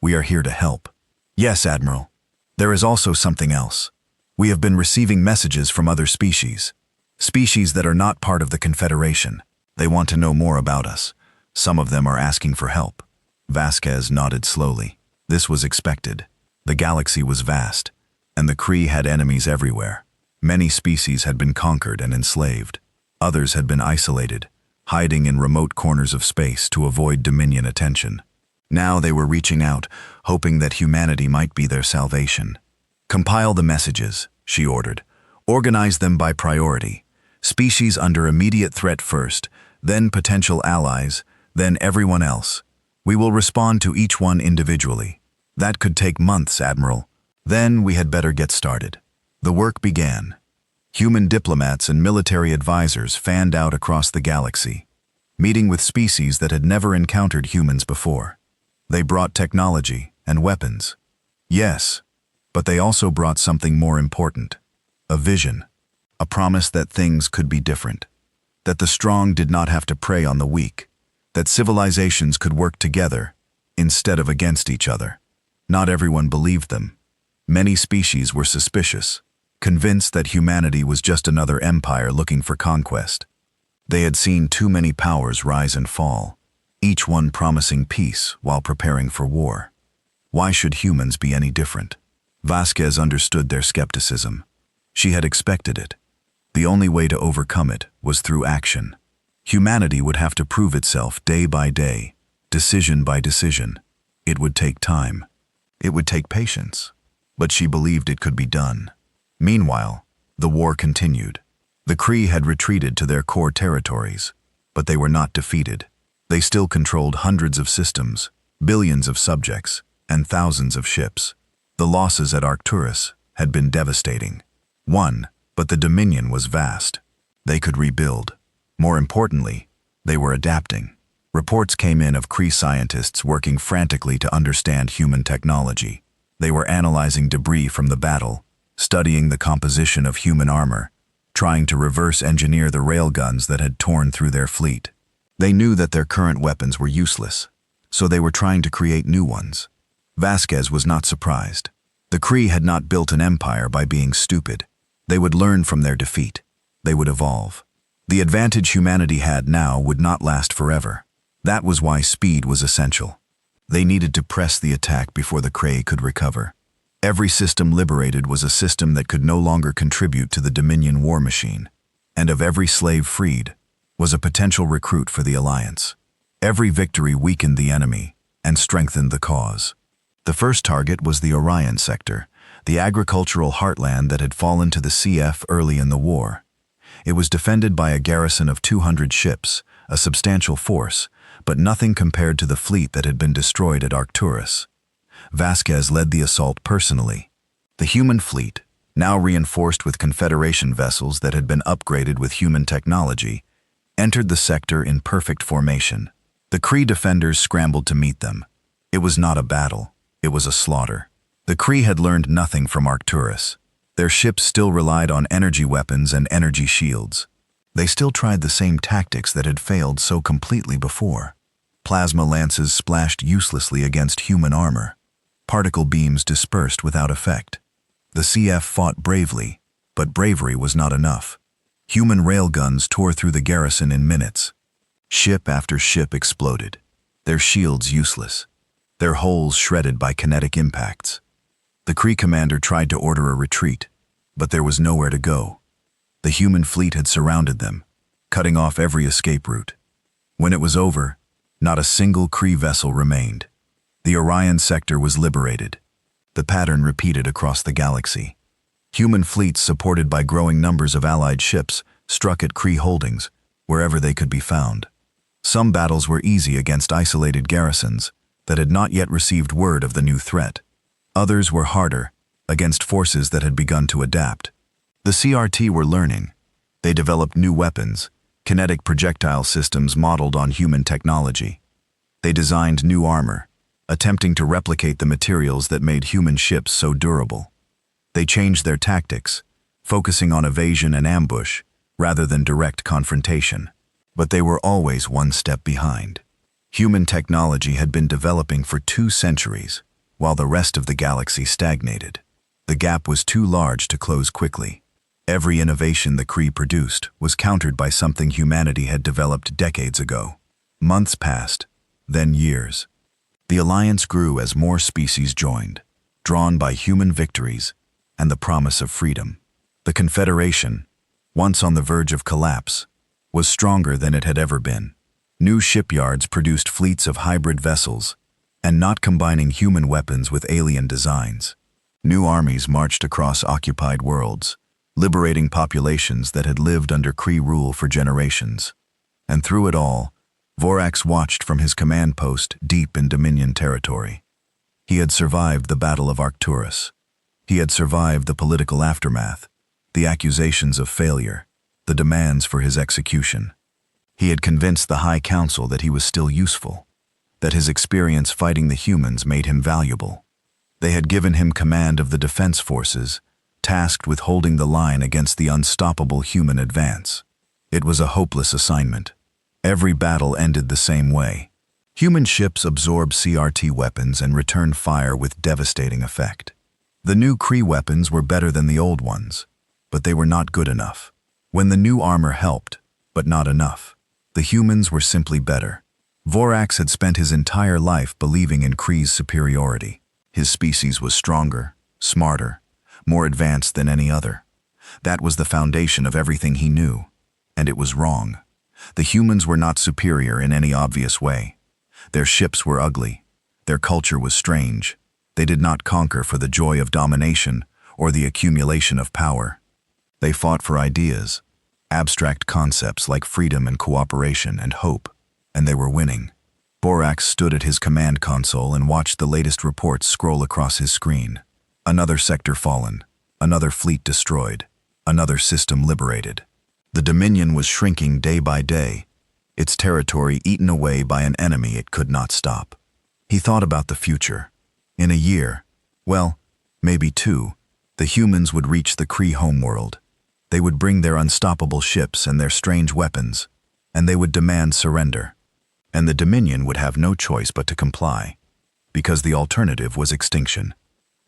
We are here to help. Yes, Admiral. There is also something else. We have been receiving messages from other species. Species that are not part of the Confederation. They want to know more about us. Some of them are asking for help. Vasquez nodded slowly. This was expected. The galaxy was vast, and the Kree had enemies everywhere. Many species had been conquered and enslaved. Others had been isolated, hiding in remote corners of space to avoid Dominion attention. Now they were reaching out, hoping that humanity might be their salvation. Compile the messages, she ordered. Organize them by priority. Species under immediate threat first, then potential allies, then everyone else. We will respond to each one individually. That could take months, Admiral. Then we had better get started. The work began. Human diplomats and military advisors fanned out across the galaxy, meeting with species that had never encountered humans before. They brought technology and weapons. Yes, but they also brought something more important. A vision. A promise that things could be different. That the strong did not have to prey on the weak. That civilizations could work together instead of against each other. Not everyone believed them. Many species were suspicious, convinced that humanity was just another empire looking for conquest. They had seen too many powers rise and fall, each one promising peace while preparing for war. Why should humans be any different? Vasquez understood their skepticism. She had expected it. The only way to overcome it was through action. Humanity would have to prove itself day by day, decision by decision. It would take time. It would take patience. But she believed it could be done. Meanwhile, the war continued. The Kree had retreated to their core territories, but they were not defeated. They still controlled hundreds of systems, billions of subjects, and thousands of ships. The losses at Arcturus had been devastating. But the Dominion was vast. They could rebuild. More importantly, they were adapting. Reports came in of Kree scientists working frantically to understand human technology. They were analyzing debris from the battle, studying the composition of human armor, trying to reverse engineer the railguns that had torn through their fleet. They knew that their current weapons were useless, so they were trying to create new ones. Vasquez was not surprised. The Kree had not built an empire by being stupid. They would learn from their defeat. They would evolve. The advantage humanity had now would not last forever. That was why speed was essential. They needed to press the attack before the Kree could recover. Every system liberated was a system that could no longer contribute to the Dominion war machine. And of every slave freed was a potential recruit for the Alliance. Every victory weakened the enemy and strengthened the cause. The first target was the Orion sector, the agricultural heartland that had fallen to the CF early in the war. It was defended by a garrison of 200 ships, a substantial force, but nothing compared to the fleet that had been destroyed at Arcturus. Vasquez led the assault personally. The human fleet, now reinforced with Confederation vessels that had been upgraded with human technology, entered the sector in perfect formation. The Kree defenders scrambled to meet them. It was not a battle, it was a slaughter. The Kree had learned nothing from Arcturus. Their ships still relied on energy weapons and energy shields. They still tried the same tactics that had failed so completely before. Plasma lances splashed uselessly against human armor. Particle beams dispersed without effect. The CF fought bravely, but bravery was not enough. Human railguns tore through the garrison in minutes. Ship after ship exploded, their shields useless, their hulls shredded by kinetic impacts. The Kree commander tried to order a retreat, but there was nowhere to go. The human fleet had surrounded them, cutting off every escape route. When it was over, not a single Kree vessel remained. The Orion sector was liberated. The pattern repeated across the galaxy. Human fleets supported by growing numbers of allied ships struck at Kree holdings, wherever they could be found. Some battles were easy against isolated garrisons that had not yet received word of the new threat. Others were harder, against forces that had begun to adapt. The CRT were learning. They developed new weapons, kinetic projectile systems modeled on human technology. They designed new armor, attempting to replicate the materials that made human ships so durable. They changed their tactics, focusing on evasion and ambush rather than direct confrontation. But they were always one step behind. Human technology had been developing for 2 centuries, while the rest of the galaxy stagnated. The gap was too large to close quickly. Every innovation the Kree produced was countered by something humanity had developed decades ago. Months passed, then years. The alliance grew as more species joined, drawn by human victories and the promise of freedom. The Confederation, once on the verge of collapse, was stronger than it had ever been. New shipyards produced fleets of hybrid vessels, and not combining human weapons with alien designs. New armies marched across occupied worlds, liberating populations that had lived under Kree rule for generations. And through it all, Vorax watched from his command post deep in Dominion territory. He had survived the Battle of Arcturus. He had survived the political aftermath, the accusations of failure, the demands for his execution. He had convinced the High Council that he was still useful, that his experience fighting the humans made him valuable. They had given him command of the defense forces, tasked with holding the line against the unstoppable human advance. It was a hopeless assignment. Every battle ended the same way. Human ships absorbed CRT weapons and returned fire with devastating effect. The new Kree weapons were better than the old ones, but they were not good enough. When the new armor helped, but not enough. The humans were simply better. Vorax had spent his entire life believing in Kree's superiority. His species was stronger, smarter, more advanced than any other. That was the foundation of everything he knew, and it was wrong. The humans were not superior in any obvious way. Their ships were ugly. Their culture was strange. They did not conquer for the joy of domination or the accumulation of power. They fought for ideas, abstract concepts like freedom and cooperation and hope, and they were winning. Vorax stood at his command console and watched the latest reports scroll across his screen. Another sector fallen, another fleet destroyed, another system liberated. The Dominion was shrinking day by day, its territory eaten away by an enemy it could not stop. He thought about the future. In a year, well, maybe 2, the humans would reach the Kree homeworld. They would bring their unstoppable ships and their strange weapons, and they would demand surrender. And the Dominion would have no choice but to comply, because the alternative was extinction.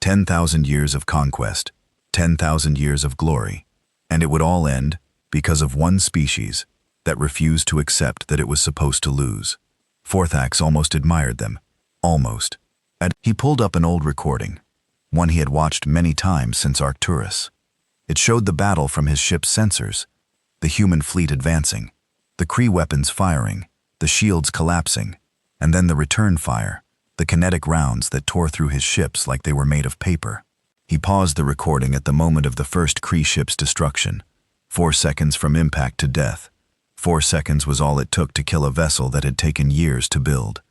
10,000 years of conquest, 10,000 years of glory, and it would all end because of one species that refused to accept that it was supposed to lose. Forthax almost admired them. Almost. He pulled up an old recording, one he had watched many times since Arcturus. It showed the battle from his ship's sensors, the human fleet advancing, the Kree weapons firing, the shields collapsing, and then the return fire, the kinetic rounds that tore through his ships like they were made of paper. He paused the recording at the moment of the first Kree ship's destruction, 4 seconds from impact to death. 4 seconds was all it took to kill a vessel that had taken years to build.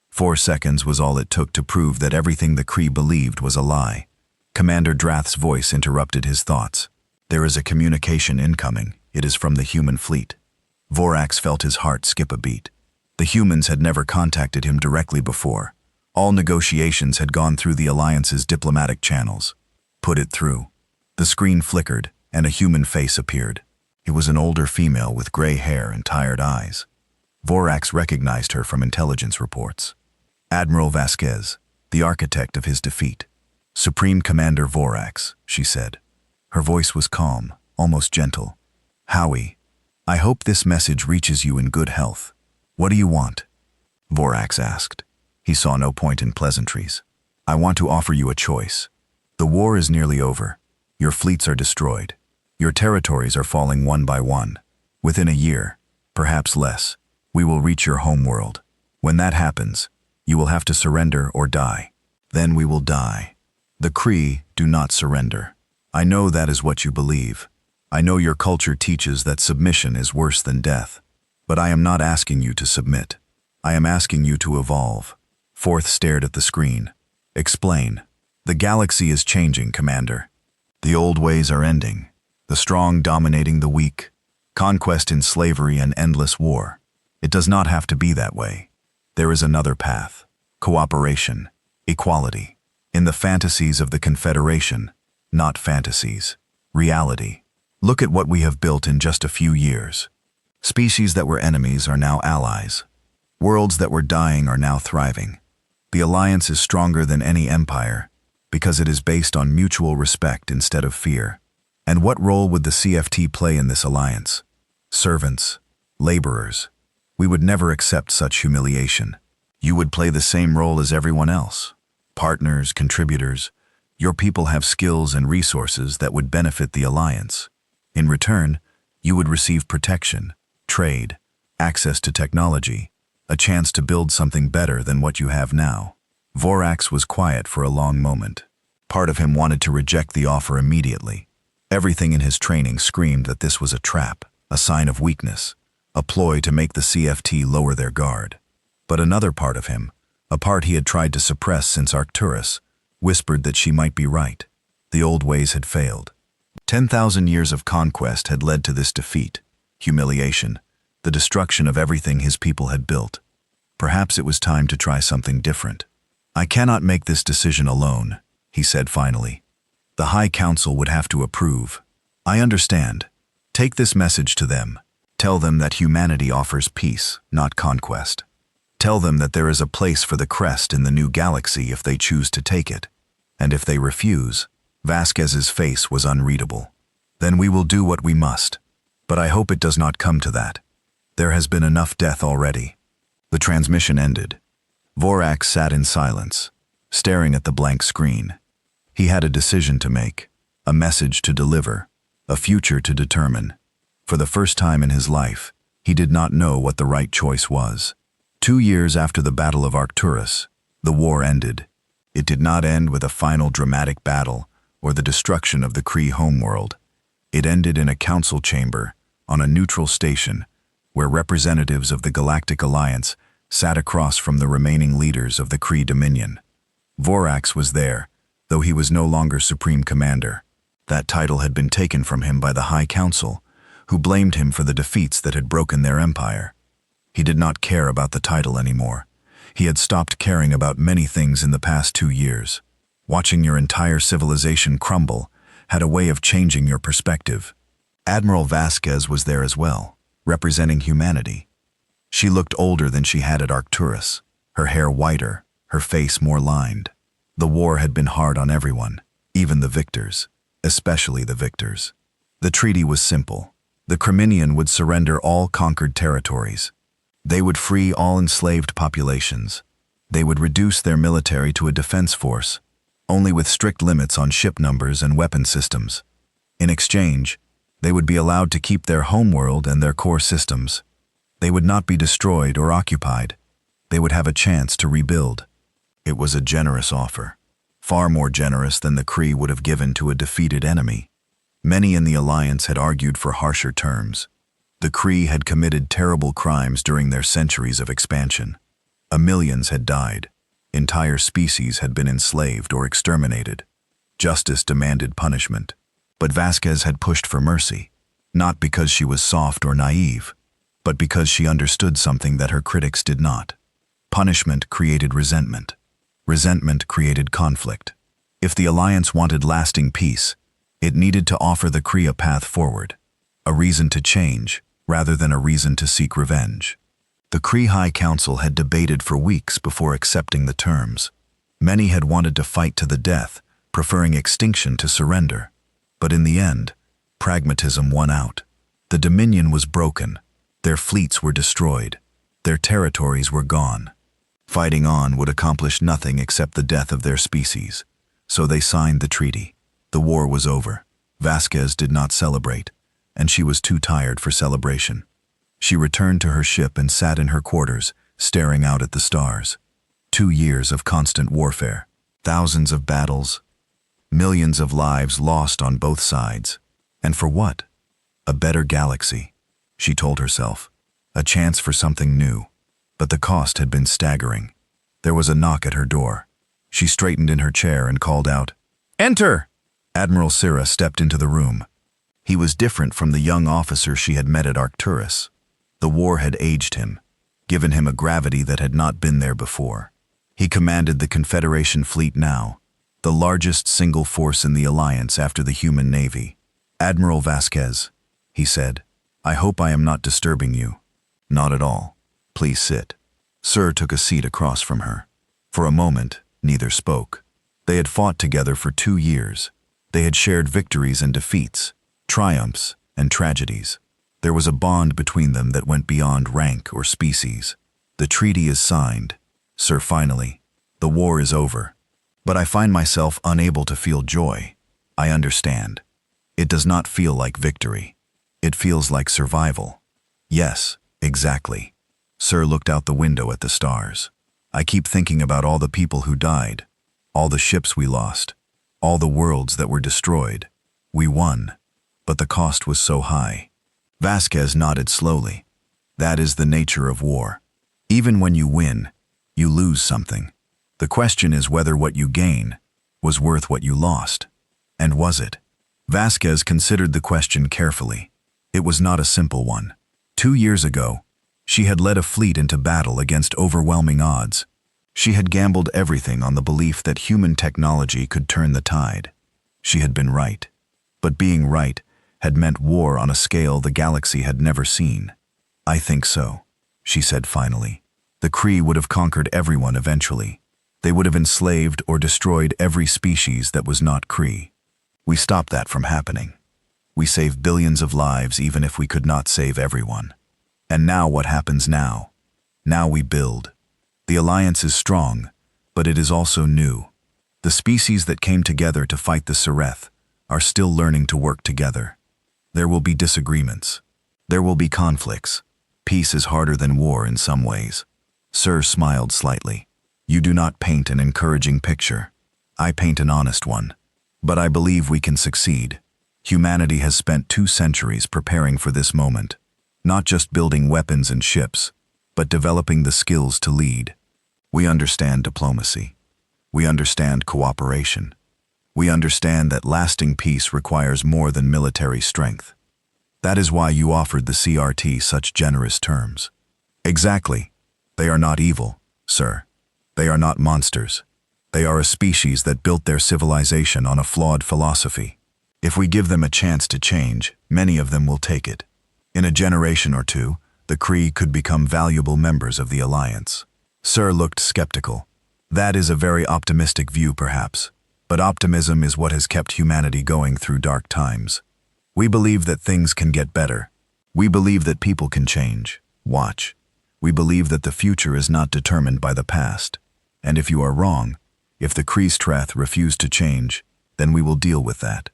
4 seconds was all it took to prove that everything the Kree believed was a lie. Commander Drath's voice interrupted his thoughts. There is a communication incoming. It is from the human fleet. Vorax felt his heart skip a beat. The humans had never contacted him directly before. All negotiations had gone through the Alliance's diplomatic channels. Put it through. The screen flickered, and a human face appeared. It was an older female with gray hair and tired eyes. Vorax recognized her from intelligence reports. Admiral Vasquez, the architect of his defeat. Supreme Commander Vorax, she said. Her voice was calm, almost gentle. Howie, I hope this message reaches you in good health. What do you want? Vorax asked. He saw no point in pleasantries. I want to offer you a choice. The war is nearly over. Your fleets are destroyed. Your territories are falling one by one. Within a year, perhaps less, we will reach your home world. When that happens, you will have to surrender or die. Then we will die. The Kree do not surrender. I know that is what you believe. I know your culture teaches that submission is worse than death. But I am not asking you to submit. I am asking you to evolve. Forth stared at the screen. Explain. The galaxy is changing, Commander. The old ways are ending. The strong dominating the weak. Conquest in slavery and endless war. It does not have to be that way. There is another path. Cooperation. Equality. In the fantasies of the Confederation, not fantasies. Reality. Look at what we have built in just a few years. Species that were enemies are now allies. Worlds that were dying are now thriving. The alliance is stronger than any empire because it is based on mutual respect instead of fear. And what role would the CFT play in this alliance? Servants, laborers. We would never accept such humiliation. You would play the same role as everyone else. Partners, contributors. Your people have skills and resources that would benefit the alliance. In return, you would receive protection, trade, access to technology, a chance to build something better than what you have now. Vorax was quiet for a long moment. Part of him wanted to reject the offer immediately. Everything in his training screamed that this was a trap, a sign of weakness, a ploy to make the CFT lower their guard. But another part of him, a part he had tried to suppress since Arcturus, whispered that she might be right. The old ways had failed. 10,000 years of conquest had led to this defeat, humiliation, the destruction of everything his people had built. Perhaps it was time to try something different. I cannot make this decision alone, he said finally. The High Council would have to approve. I understand. Take this message to them. Tell them that humanity offers peace, not conquest. Tell them that there is a place for the crest in the new galaxy if they choose to take it. And if they refuse, Vasquez's face was unreadable. Then we will do what we must. But I hope it does not come to that. There has been enough death already. The transmission ended. Vorax sat in silence, staring at the blank screen. He had a decision to make, a message to deliver, a future to determine. For the first time in his life, he did not know what the right choice was. 2 years after the Battle of Arcturus, the war ended. It did not end with a final dramatic battle or the destruction of the Kree homeworld. It ended in a council chamber on a neutral station where representatives of the Galactic Alliance sat across from the remaining leaders of the Kree Dominion. Vorax was there, though he was no longer Supreme Commander. That title had been taken from him by the High Council, who blamed him for the defeats that had broken their empire. He did not care about the title anymore. He had stopped caring about many things in the past 2 years. Watching your entire civilization crumble had a way of changing your perspective. Admiral Vasquez was there as well, representing humanity. She looked older than she had at Arcturus, her hair whiter, her face more lined. The war had been hard on everyone, even the victors, especially the victors. The treaty was simple. The Kremlinian would surrender all conquered territories. They would free all enslaved populations. They would reduce their military to a defense force, only with strict limits on ship numbers and weapon systems. In exchange, they would be allowed to keep their homeworld and their core systems. They would not be destroyed or occupied. They would have a chance to rebuild. It was a generous offer, far more generous than the Kree would have given to a defeated enemy. Many in the alliance had argued for harsher terms. The Kree had committed terrible crimes during their centuries of expansion. Millions had died. Entire species had been enslaved or exterminated. Justice demanded punishment. But Vasquez had pushed for mercy, not because she was soft or naive, but because she understood something that her critics did not. Punishment created resentment. Resentment created conflict. If the Alliance wanted lasting peace, it needed to offer the Kree a path forward, a reason to change rather than a reason to seek revenge. The Kree High Council had debated for weeks before accepting the terms. Many had wanted to fight to the death, preferring extinction to surrender. But in the end, pragmatism won out. The Dominion was broken. Their fleets were destroyed. Their territories were gone. Fighting on would accomplish nothing except the death of their species. So they signed the treaty. The war was over. Vasquez did not celebrate, and she was too tired for celebration. She returned to her ship and sat in her quarters, staring out at the stars. 2 years of constant warfare, thousands of battles, millions of lives lost on both sides. And for what? A better galaxy, she told herself. A chance for something new. But the cost had been staggering. There was a knock at her door. She straightened in her chair and called out, "Enter!" Admiral Syrah stepped into the room. He was different from the young officer she had met at Arcturus. The war had aged him, given him a gravity that had not been there before. He commanded the Confederation fleet now, the largest single force in the Alliance after the human navy. "Admiral Vasquez," he said, "I hope I am not disturbing you." "Not at all. Please sit." Sir took a seat across from her. For a moment, neither spoke. They had fought together for 2 years. They had shared victories and defeats, triumphs and tragedies. There was a bond between them that went beyond rank or species. "The treaty is signed, Sir, finally. The war is over. But I find myself unable to feel joy. I understand. It does not feel like victory. It feels like survival." "Yes, exactly." Sir looked out the window at the stars. "I keep thinking about all the people who died, all the ships we lost, all the worlds that were destroyed. We won, but the cost was so high." Vasquez nodded slowly. "That is the nature of war. Even when you win, you lose something. The question is whether what you gain was worth what you lost. And was it?" Vasquez considered the question carefully. It was not a simple one. 2 years ago, she had led a fleet into battle against overwhelming odds. She had gambled everything on the belief that human technology could turn the tide. She had been right. But being right had meant war on a scale the galaxy had never seen. "I think so," she said finally. "The Kree would have conquered everyone eventually. They would have enslaved or destroyed every species that was not Kree. We stopped that from happening. We saved billions of lives even if we could not save everyone. And now what happens now? Now we build. The Alliance is strong, but it is also new. The species that came together to fight the Sereth are still learning to work together. There will be disagreements. There will be conflicts. Peace is harder than war in some ways." Sir smiled slightly. "You do not paint an encouraging picture. I paint an honest one. But I believe we can succeed. Humanity has spent 2 centuries preparing for this moment, not just building weapons and ships, but developing the skills to lead. We understand diplomacy. We understand cooperation. We understand that lasting peace requires more than military strength. That is why you offered the CRT such generous terms." "Exactly. They are not evil, sir. They are not monsters. They are a species that built their civilization on a flawed philosophy. If we give them a chance to change, many of them will take it. In a generation or 2, the Kree could become valuable members of the Alliance." Sir looked skeptical. "That is a very optimistic view, perhaps. But optimism is what has kept humanity going through dark times. We believe that things can get better. We believe that people can change. Watch. We believe that the future is not determined by the past. And if you are wrong, if the Kree refuse to change, then we will deal with that.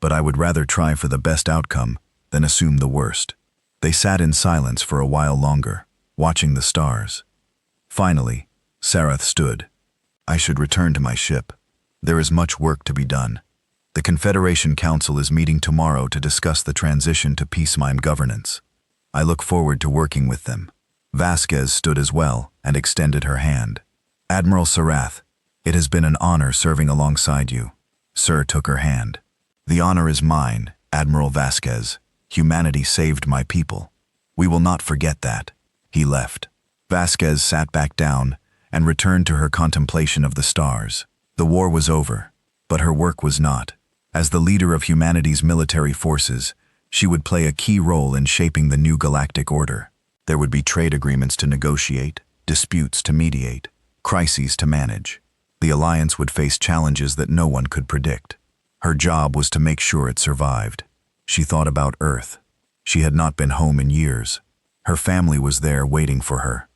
But I would rather try for the best outcome than assume the worst." They sat in silence for a while longer, watching the stars. Finally, Sarath stood. "I should return to my ship. There is much work to be done." The Confederation Council is meeting tomorrow to discuss the transition to peacetime governance. I look forward to working with them." Vasquez stood as well and extended her hand. "Admiral Sarath, it has been an honor serving alongside you." Sir took her hand. "The honor is mine, Admiral Vasquez. Humanity saved my people. We will not forget that." He left. Vasquez sat back down and returned to her contemplation of the stars. The war was over, but her work was not. As the leader of humanity's military forces, she would play a key role in shaping the new galactic order. There would be trade agreements to negotiate, disputes to mediate, crises to manage. The Alliance would face challenges that no one could predict. Her job was to make sure it survived. She thought about Earth. She had not been home in years. Her family was there waiting for her.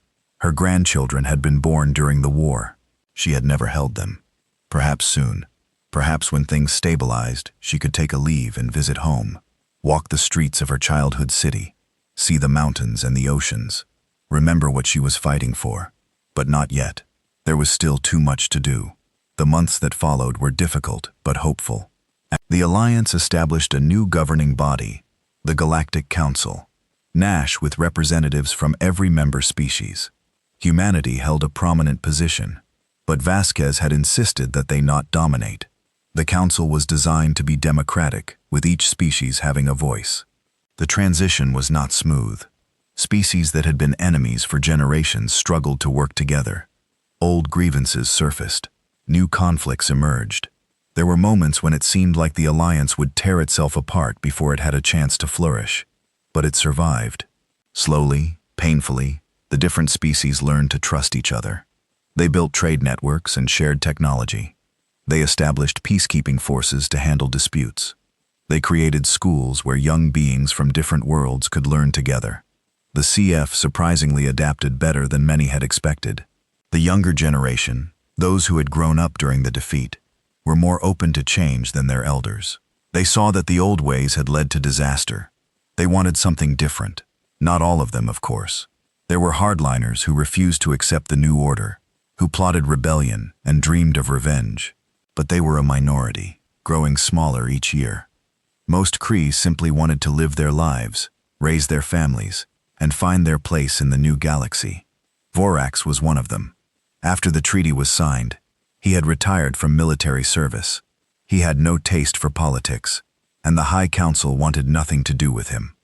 Her grandchildren had been born during the war. She had never held them. Perhaps soon. Perhaps when things stabilized, she could take a leave and visit home. Walk the streets of her childhood city. See the mountains and the oceans. Remember what she was fighting for. But not yet. There was still too much to do. The months that followed were difficult but hopeful. The Alliance established a new governing body, the Galactic Council. Nash with representatives from every member species. Humanity held a prominent position, but Vasquez had insisted that they not dominate. The council was designed to be democratic, with each species having a voice. The transition was not smooth. Species that had been enemies for generations struggled to work together. Old grievances surfaced. New conflicts emerged. There were moments when it seemed like the Alliance would tear itself apart before it had a chance to flourish. But it survived. Slowly, painfully, the different species learned to trust each other. They built trade networks and shared technology. They established peacekeeping forces to handle disputes. They created schools where young beings from different worlds could learn together. The CF surprisingly adapted better than many had expected. The younger generation, those who had grown up during the defeat, were more open to change than their elders. They saw that the old ways had led to disaster. They wanted something different. Not all of them, of course. There were hardliners who refused to accept the new order, who plotted rebellion and dreamed of revenge. But they were a minority, growing smaller each year. Most Kree simply wanted to live their lives, raise their families, and find their place in the new galaxy. Vorax was one of them. After the treaty was signed, he had retired from military service. He had no taste for politics, and the High Council wanted nothing to do with him.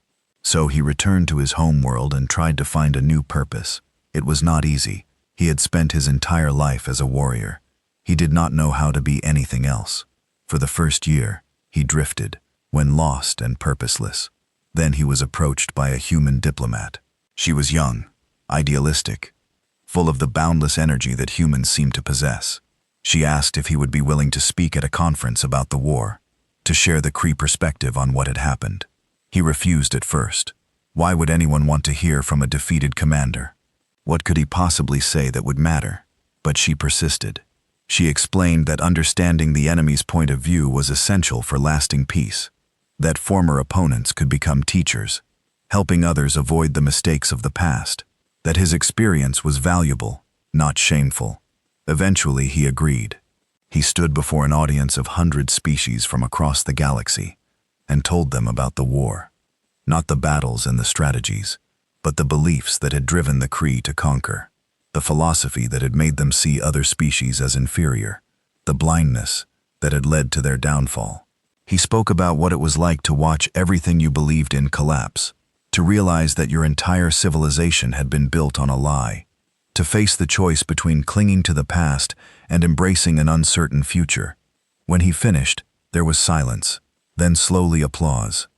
So he returned to his home world and tried to find a new purpose. It was not easy. He had spent his entire life as a warrior. He did not know how to be anything else. For the first year, he drifted, when lost and purposeless. Then he was approached by a human diplomat. She was young, idealistic, full of the boundless energy that humans seem to possess. She asked if he would be willing to speak at a conference about the war, to share the Kree perspective on what had happened. He refused at first. Why would anyone want to hear from a defeated commander? What could he possibly say that would matter? But she persisted. She explained that understanding the enemy's point of view was essential for lasting peace, that former opponents could become teachers, helping others avoid the mistakes of the past, that his experience was valuable, not shameful. Eventually, he agreed. He stood before an audience of 100 species from across the galaxy and told them about the war. Not the battles and the strategies, but the beliefs that had driven the Kree to conquer. The philosophy that had made them see other species as inferior, the blindness that had led to their downfall. He spoke about what it was like to watch everything you believed in collapse, to realize that your entire civilization had been built on a lie, to face the choice between clinging to the past and embracing an uncertain future. When he finished, there was silence, then slowly applause.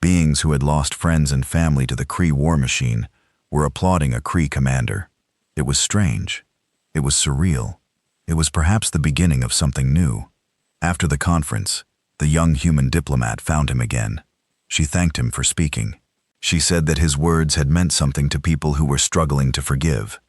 Beings who had lost friends and family to the Kree war machine were applauding a Kree commander. It was strange. It was surreal. It was perhaps the beginning of something new. After the conference, the young human diplomat found him again. She thanked him for speaking. She said that his words had meant something to people who were struggling to forgive.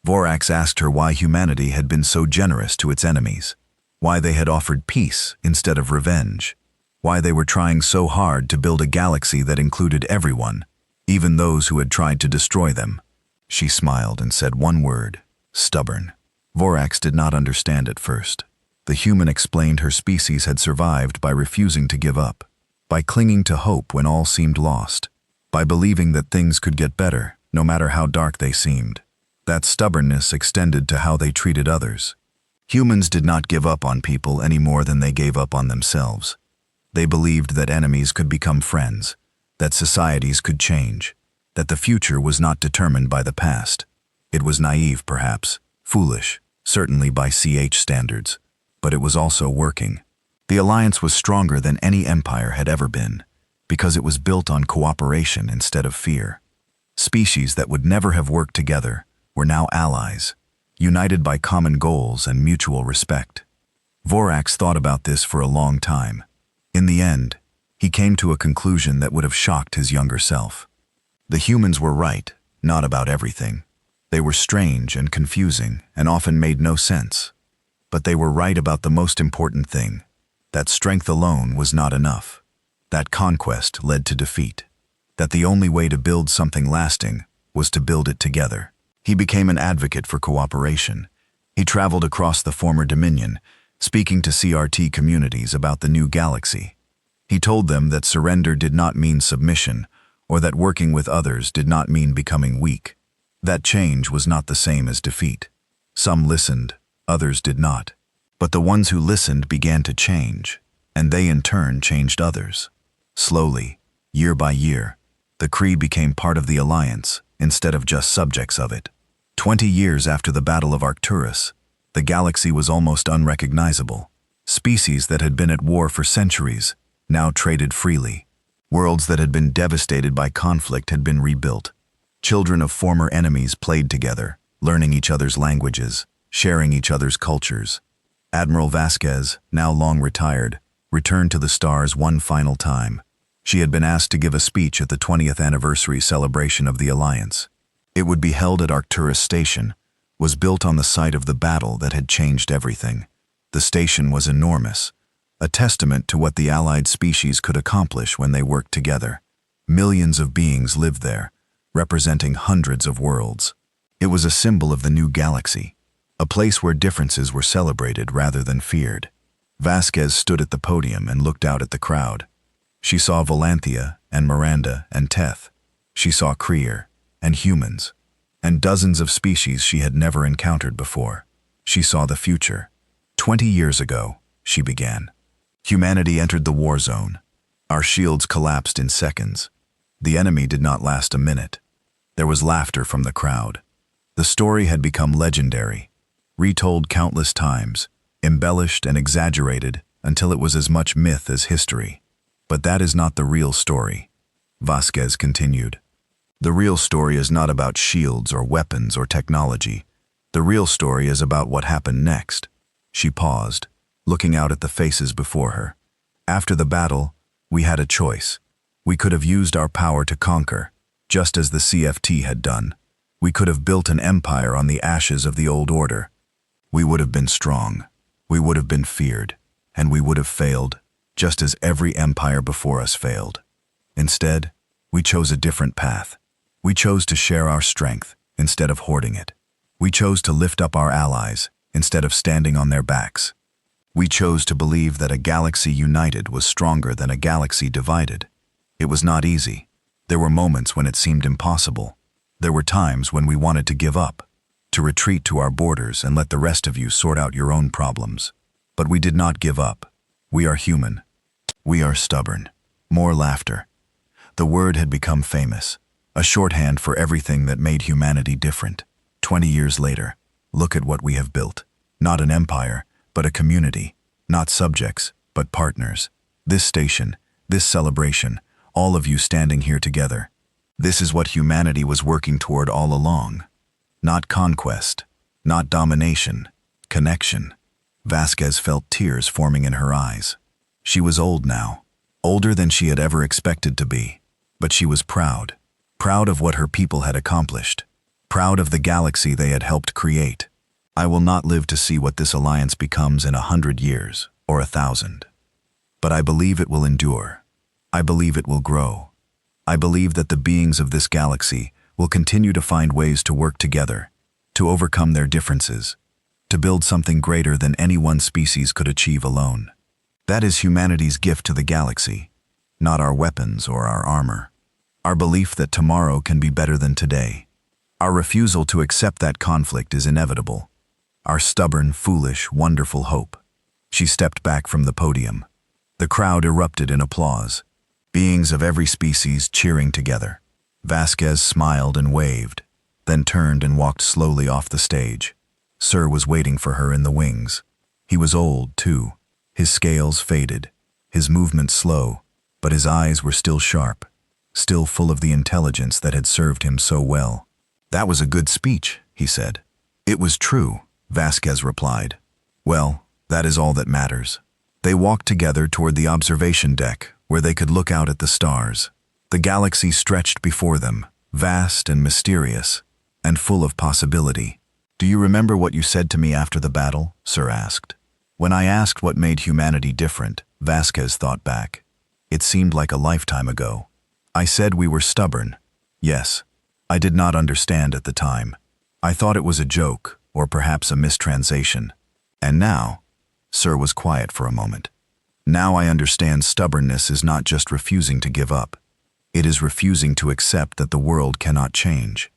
Vorax asked her why humanity had been so generous to its enemies, why they had offered peace instead of revenge, why they were trying so hard to build a galaxy that included everyone, even those who had tried to destroy them. She smiled and said one word: stubborn. Vorax did not understand at first. The human explained her species had survived by refusing to give up, by clinging to hope when all seemed lost, by believing that things could get better, no matter how dark they seemed. That stubbornness extended to how they treated others. Humans did not give up on people any more than they gave up on themselves. They believed that enemies could become friends, that societies could change, that the future was not determined by the past. It was naive, perhaps, foolish, certainly by CH standards, but it was also working. The alliance was stronger than any empire had ever been, because it was built on cooperation instead of fear. Species that would never have worked together were now allies, united by common goals and mutual respect. Vorax thought about this for a long time. In the end, he came to a conclusion that would have shocked his younger self. The humans were right, not about everything. They were strange and confusing and often made no sense. But they were right about the most important thing, that strength alone was not enough, that conquest led to defeat, that the only way to build something lasting was to build it together. He became an advocate for cooperation. He traveled across the former Dominion, speaking to CRT communities about the new galaxy. He told them that surrender did not mean submission, or that working with others did not mean becoming weak. That change was not the same as defeat. Some listened, others did not. But the ones who listened began to change, and they in turn changed others. Slowly, year by year, the Kree became part of the Alliance instead of just subjects of it. 20 years after the Battle of Arcturus, the galaxy was almost unrecognizable. Species that had been at war for centuries now traded freely. Worlds that had been devastated by conflict had been rebuilt. Children of former enemies played together, learning each other's languages, sharing each other's cultures. Admiral Vasquez, now long retired, returned to the stars one final time. She had been asked to give a speech at the 20th anniversary celebration of the Alliance. It would be held at Arcturus Station, was built on the site of the battle that had changed everything. The station was enormous, a testament to what the allied species could accomplish when they worked together. Millions of beings lived there, representing hundreds of worlds. It was a symbol of the new galaxy, a place where differences were celebrated rather than feared. Vasquez stood at the podium and looked out at the crowd. She saw Volanthia and Miranda and Teth. She saw Kreer and humans, and dozens of species she had never encountered before. She saw the future. 20 years ago, she began. Humanity entered the war zone. Our shields collapsed in seconds. The enemy did not last a minute. There was laughter from the crowd. The story had become legendary, retold countless times, embellished and exaggerated until it was as much myth as history. But that is not the real story, Vasquez continued. The real story is not about shields or weapons or technology. The real story is about what happened next. She paused, looking out at the faces before her. After the battle, we had a choice. We could have used our power to conquer, just as the CFT had done. We could have built an empire on the ashes of the old order. We would have been strong. We would have been feared. And we would have failed, just as every empire before us failed. Instead, we chose a different path. We chose to share our strength instead of hoarding it. We chose to lift up our allies instead of standing on their backs. We chose to believe that a galaxy united was stronger than a galaxy divided. It was not easy. There were moments when it seemed impossible. There were times when we wanted to give up, to retreat to our borders and let the rest of you sort out your own problems. But we did not give up. We are human. We are stubborn. More laughter. The word had become famous, a shorthand for everything that made humanity different. 20 years later, look at what we have built. Not an empire, but a community. Not subjects, but partners. This station, this celebration, all of you standing here together. This is what humanity was working toward all along. Not conquest, not domination, connection. Vasquez felt tears forming in her eyes. She was old now, older than she had ever expected to be. But she was proud. Proud of what her people had accomplished. Proud of the galaxy they had helped create. I will not live to see what this alliance becomes in 100 years or 1,000. But I believe it will endure. I believe it will grow. I believe that the beings of this galaxy will continue to find ways to work together, to overcome their differences, to build something greater than any one species could achieve alone. That is humanity's gift to the galaxy, not our weapons or our armor. Our belief that tomorrow can be better than today. Our refusal to accept that conflict is inevitable. Our stubborn, foolish, wonderful hope. She stepped back from the podium. The crowd erupted in applause, beings of every species cheering together. Vasquez smiled and waved, then turned and walked slowly off the stage. Sir was waiting for her in the wings. He was old, too. His scales faded, his movements slow, but his eyes were still sharp, still full of the intelligence that had served him so well. "That was a good speech," he said. "It was true," Vasquez replied. "Well, that is all that matters." They walked together toward the observation deck, where they could look out at the stars. The galaxy stretched before them, vast and mysterious, and full of possibility. "Do you remember what you said to me after the battle?" Sir asked. When I asked what made humanity different, Vasquez thought back. It seemed like a lifetime ago. I said we were stubborn. Yes, I did not understand at the time. I thought it was a joke, or perhaps a mistranslation. And now, Sir was quiet for a moment. Now I understand stubbornness is not just refusing to give up. It is refusing to accept that the world cannot change.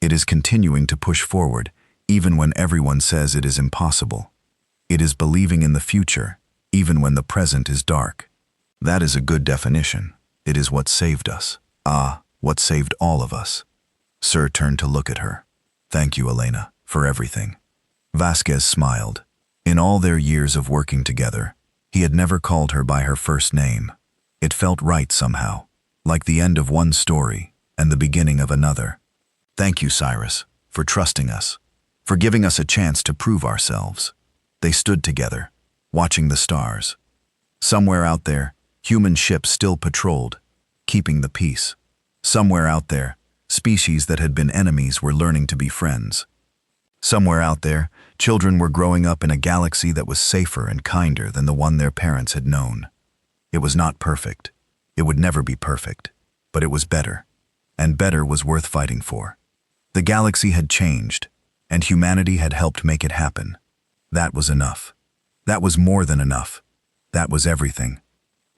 It is continuing to push forward, even when everyone says it is impossible. It is believing in the future, even when the present is dark. That is a good definition. It is what saved us. Ah, what saved all of us. Sir turned to look at her. "Thank you, Elena, for everything." Vasquez smiled. In all their years of working together, he had never called her by her first name. It felt right somehow, like the end of one story and the beginning of another. "Thank you, Cyrus, for trusting us, for giving us a chance to prove ourselves." They stood together, watching the stars. Somewhere out there, human ships still patrolled, keeping the peace. Somewhere out there, species that had been enemies were learning to be friends. Somewhere out there, children were growing up in a galaxy that was safer and kinder than the one their parents had known. It was not perfect. It would never be perfect. But it was better. And better was worth fighting for. The galaxy had changed, and humanity had helped make it happen. That was enough. That was more than enough. That was everything.